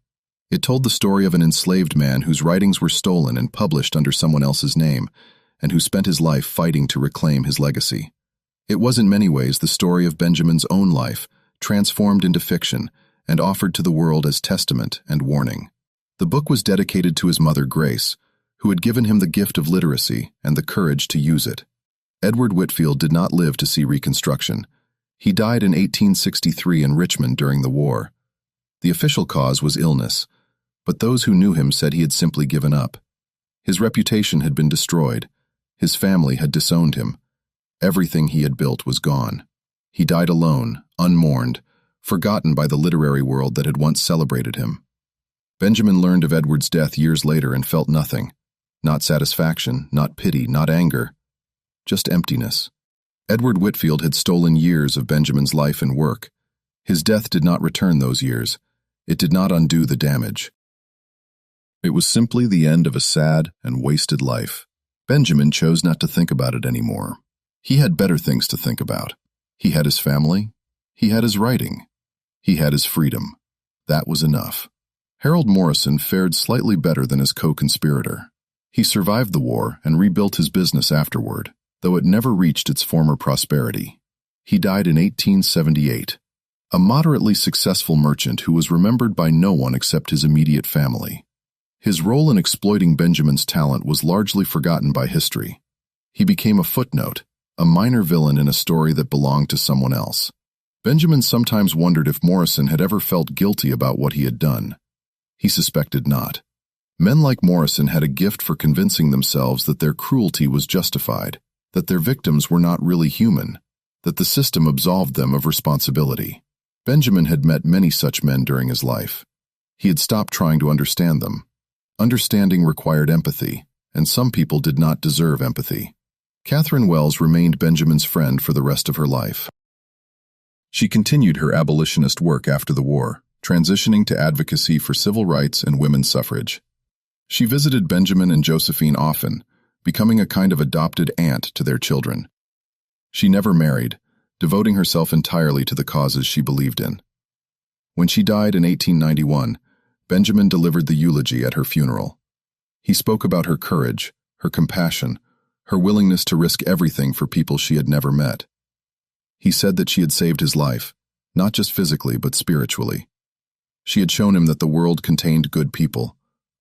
It told the story of an enslaved man whose writings were stolen and published under someone else's name, and who spent his life fighting to reclaim his legacy. It was in many ways the story of Benjamin's own life, transformed into fiction, and offered to the world as testament and warning. The book was dedicated to his mother Grace, who had given him the gift of literacy and the courage to use it. Edward Whitfield did not live to see Reconstruction. He died in 1863 in Richmond during the war. The official cause was illness, but those who knew him said he had simply given up. His reputation had been destroyed. His family had disowned him. Everything he had built was gone. He died alone, unmourned, forgotten by the literary world that had once celebrated him. Benjamin learned of Edward's death years later and felt nothing. Not satisfaction, not pity, not anger. Just emptiness. Edward Whitfield had stolen years of Benjamin's life and work. His death did not return those years. It did not undo the damage. It was simply the end of a sad and wasted life. Benjamin chose not to think about it anymore. He had better things to think about. He had his family. He had his writing. He had his freedom. That was enough. Harold Morrison fared slightly better than his co-conspirator. He survived the war and rebuilt his business afterward, though it never reached its former prosperity. He died in 1878, a moderately successful merchant who was remembered by no one except his immediate family. His role in exploiting Benjamin's talent was largely forgotten by history. He became a footnote, a minor villain in a story that belonged to someone else. Benjamin sometimes wondered if Morrison had ever felt guilty about what he had done. He suspected not. Men like Morrison had a gift for convincing themselves that their cruelty was justified, that their victims were not really human, that the system absolved them of responsibility. Benjamin had met many such men during his life. He had stopped trying to understand them. Understanding required empathy, and some people did not deserve empathy. Catherine Wells remained Benjamin's friend for the rest of her life. She continued her abolitionist work after the war, transitioning to advocacy for civil rights and women's suffrage. She visited Benjamin and Josephine often, becoming a kind of adopted aunt to their children. She never married, devoting herself entirely to the causes she believed in. When she died in 1891, Benjamin delivered the eulogy at her funeral. He spoke about her courage, her compassion, her willingness to risk everything for people she had never met. He said that she had saved his life, not just physically but spiritually. She had shown him that the world contained good people,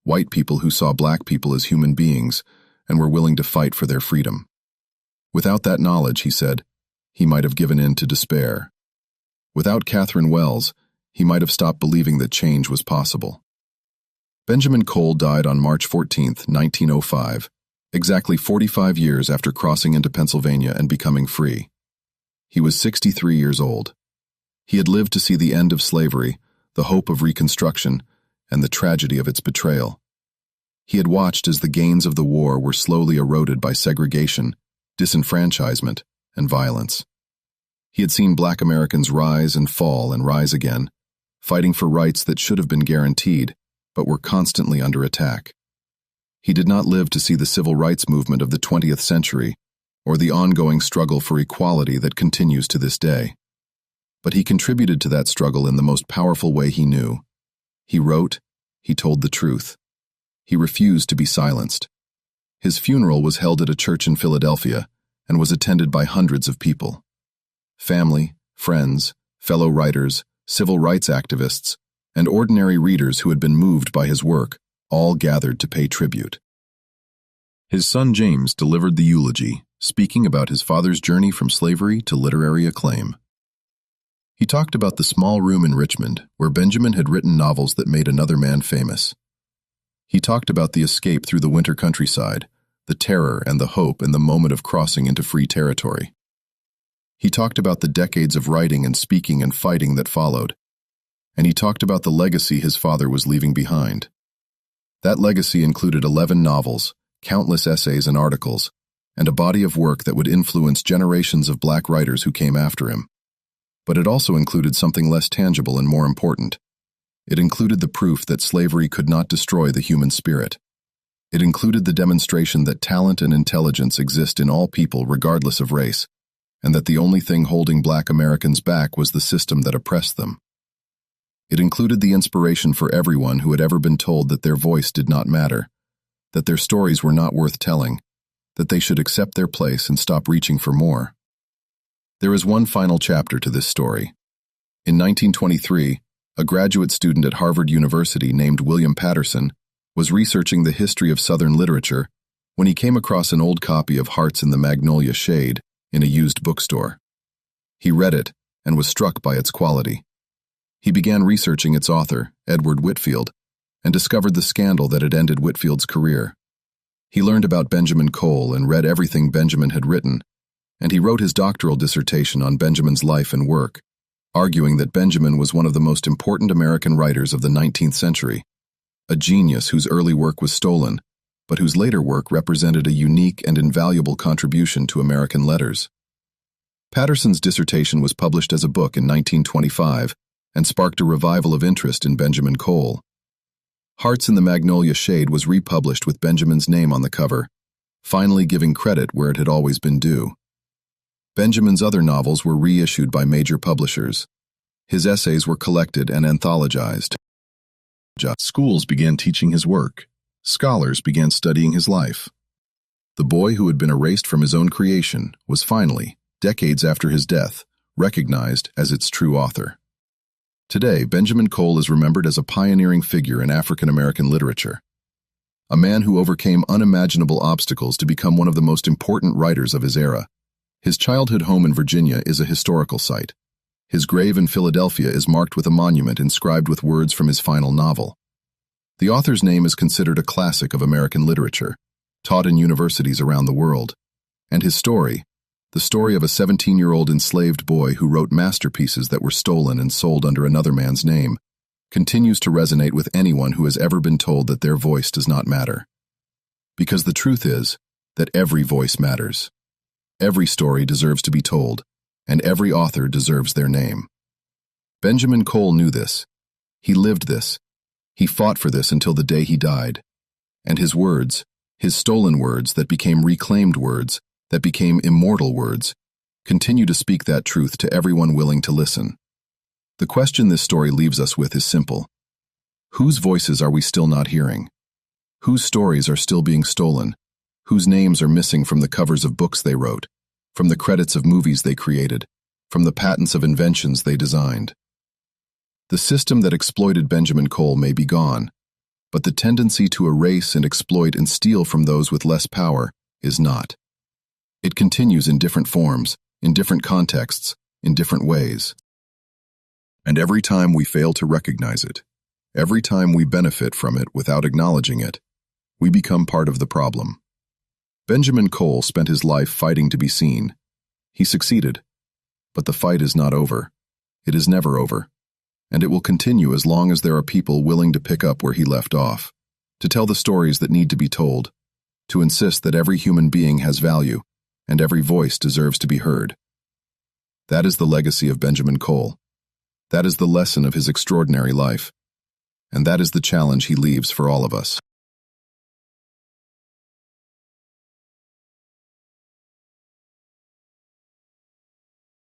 white people who saw black people as human beings and were willing to fight for their freedom. Without that knowledge, he said, he might have given in to despair. Without Catherine Wells, he might have stopped believing that change was possible. Benjamin Cole died on March 14, 1905, exactly 45 years after crossing into Pennsylvania and becoming free. He was 63 years old. He had lived to see the end of slavery, the hope of Reconstruction, and the tragedy of its betrayal. He had watched as the gains of the war were slowly eroded by segregation, disenfranchisement, and violence. He had seen Black Americans rise and fall and rise again, fighting for rights that should have been guaranteed, but were constantly under attack. He did not live to see the civil rights movement of the 20th century, or the ongoing struggle for equality that continues to this day. But he contributed to that struggle in the most powerful way he knew. He wrote, he told the truth. He refused to be silenced. His funeral was held at a church in Philadelphia and was attended by hundreds of people. Family, friends, fellow writers, civil rights activists, and ordinary readers who had been moved by his work all gathered to pay tribute. His son James delivered the eulogy, speaking about his father's journey from slavery to literary acclaim. He talked about the small room in Richmond where Benjamin had written novels that made another man famous. He talked about the escape through the winter countryside, the terror and the hope in the moment of crossing into free territory. He talked about the decades of writing and speaking and fighting that followed, and he talked about the legacy his father was leaving behind. That legacy included 11 novels, countless essays and articles, and a body of work that would influence generations of black writers who came after him. But it also included something less tangible and more important. It included the proof that slavery could not destroy the human spirit. It included the demonstration that talent and intelligence exist in all people regardless of race, and that the only thing holding black Americans back was the system that oppressed them. It included the inspiration for everyone who had ever been told that their voice did not matter, that their stories were not worth telling, that they should accept their place and stop reaching for more. There is one final chapter to this story. In 1923, a graduate student at Harvard University named William Patterson was researching the history of Southern literature when he came across an old copy of Hearts in the Magnolia Shade in a used bookstore. He read it and was struck by its quality. He began researching its author, Edward Whitfield, and discovered the scandal that had ended Whitfield's career. He learned about Benjamin Cole and read everything Benjamin had written, and he wrote his doctoral dissertation on Benjamin's life and work, arguing that Benjamin was one of the most important American writers of the 19th century, a genius whose early work was stolen, but whose later work represented a unique and invaluable contribution to American letters. Patterson's dissertation was published as a book in 1925 and sparked a revival of interest in Benjamin Cole. Hearts in the Magnolia Shade was republished with Benjamin's name on the cover, finally giving credit where it had always been due. Benjamin's other novels were reissued by major publishers. His essays were collected and anthologized. Schools began teaching his work. Scholars began studying his life. The boy who had been erased from his own creation was finally, decades after his death, recognized as its true author. Today, Benjamin Cole is remembered as a pioneering figure in African American literature, a man who overcame unimaginable obstacles to become one of the most important writers of his era. His childhood home in Virginia is a historical site. His grave in Philadelphia is marked with a monument inscribed with words from his final novel. The author's name is considered a classic of American literature, taught in universities around the world, and his story, the story of a 17-year-old enslaved boy who wrote masterpieces that were stolen and sold under another man's name, continues to resonate with anyone who has ever been told that their voice does not matter. Because the truth is that every voice matters. Every story deserves to be told, and every author deserves their name. Benjamin Cole knew this. He lived this. He fought for this until the day he died. And his words, his stolen words that became reclaimed words, that became immortal words, continue to speak that truth to everyone willing to listen. The question this story leaves us with is simple. Whose voices are we still not hearing? Whose stories are still being stolen? Whose names are missing from the covers of books they wrote, from the credits of movies they created, from the patents of inventions they designed? The system that exploited Benjamin Cole may be gone, but the tendency to erase and exploit and steal from those with less power is not. It continues in different forms, in different contexts, in different ways. And every time we fail to recognize it, every time we benefit from it without acknowledging it, we become part of the problem. Benjamin Cole spent his life fighting to be seen. He succeeded. But the fight is not over. It is never over. And it will continue as long as there are people willing to pick up where he left off, to tell the stories that need to be told, to insist that every human being has value, and every voice deserves to be heard. That is the legacy of Benjamin Cole. That is the lesson of his extraordinary life. And that is the challenge he leaves for all of us.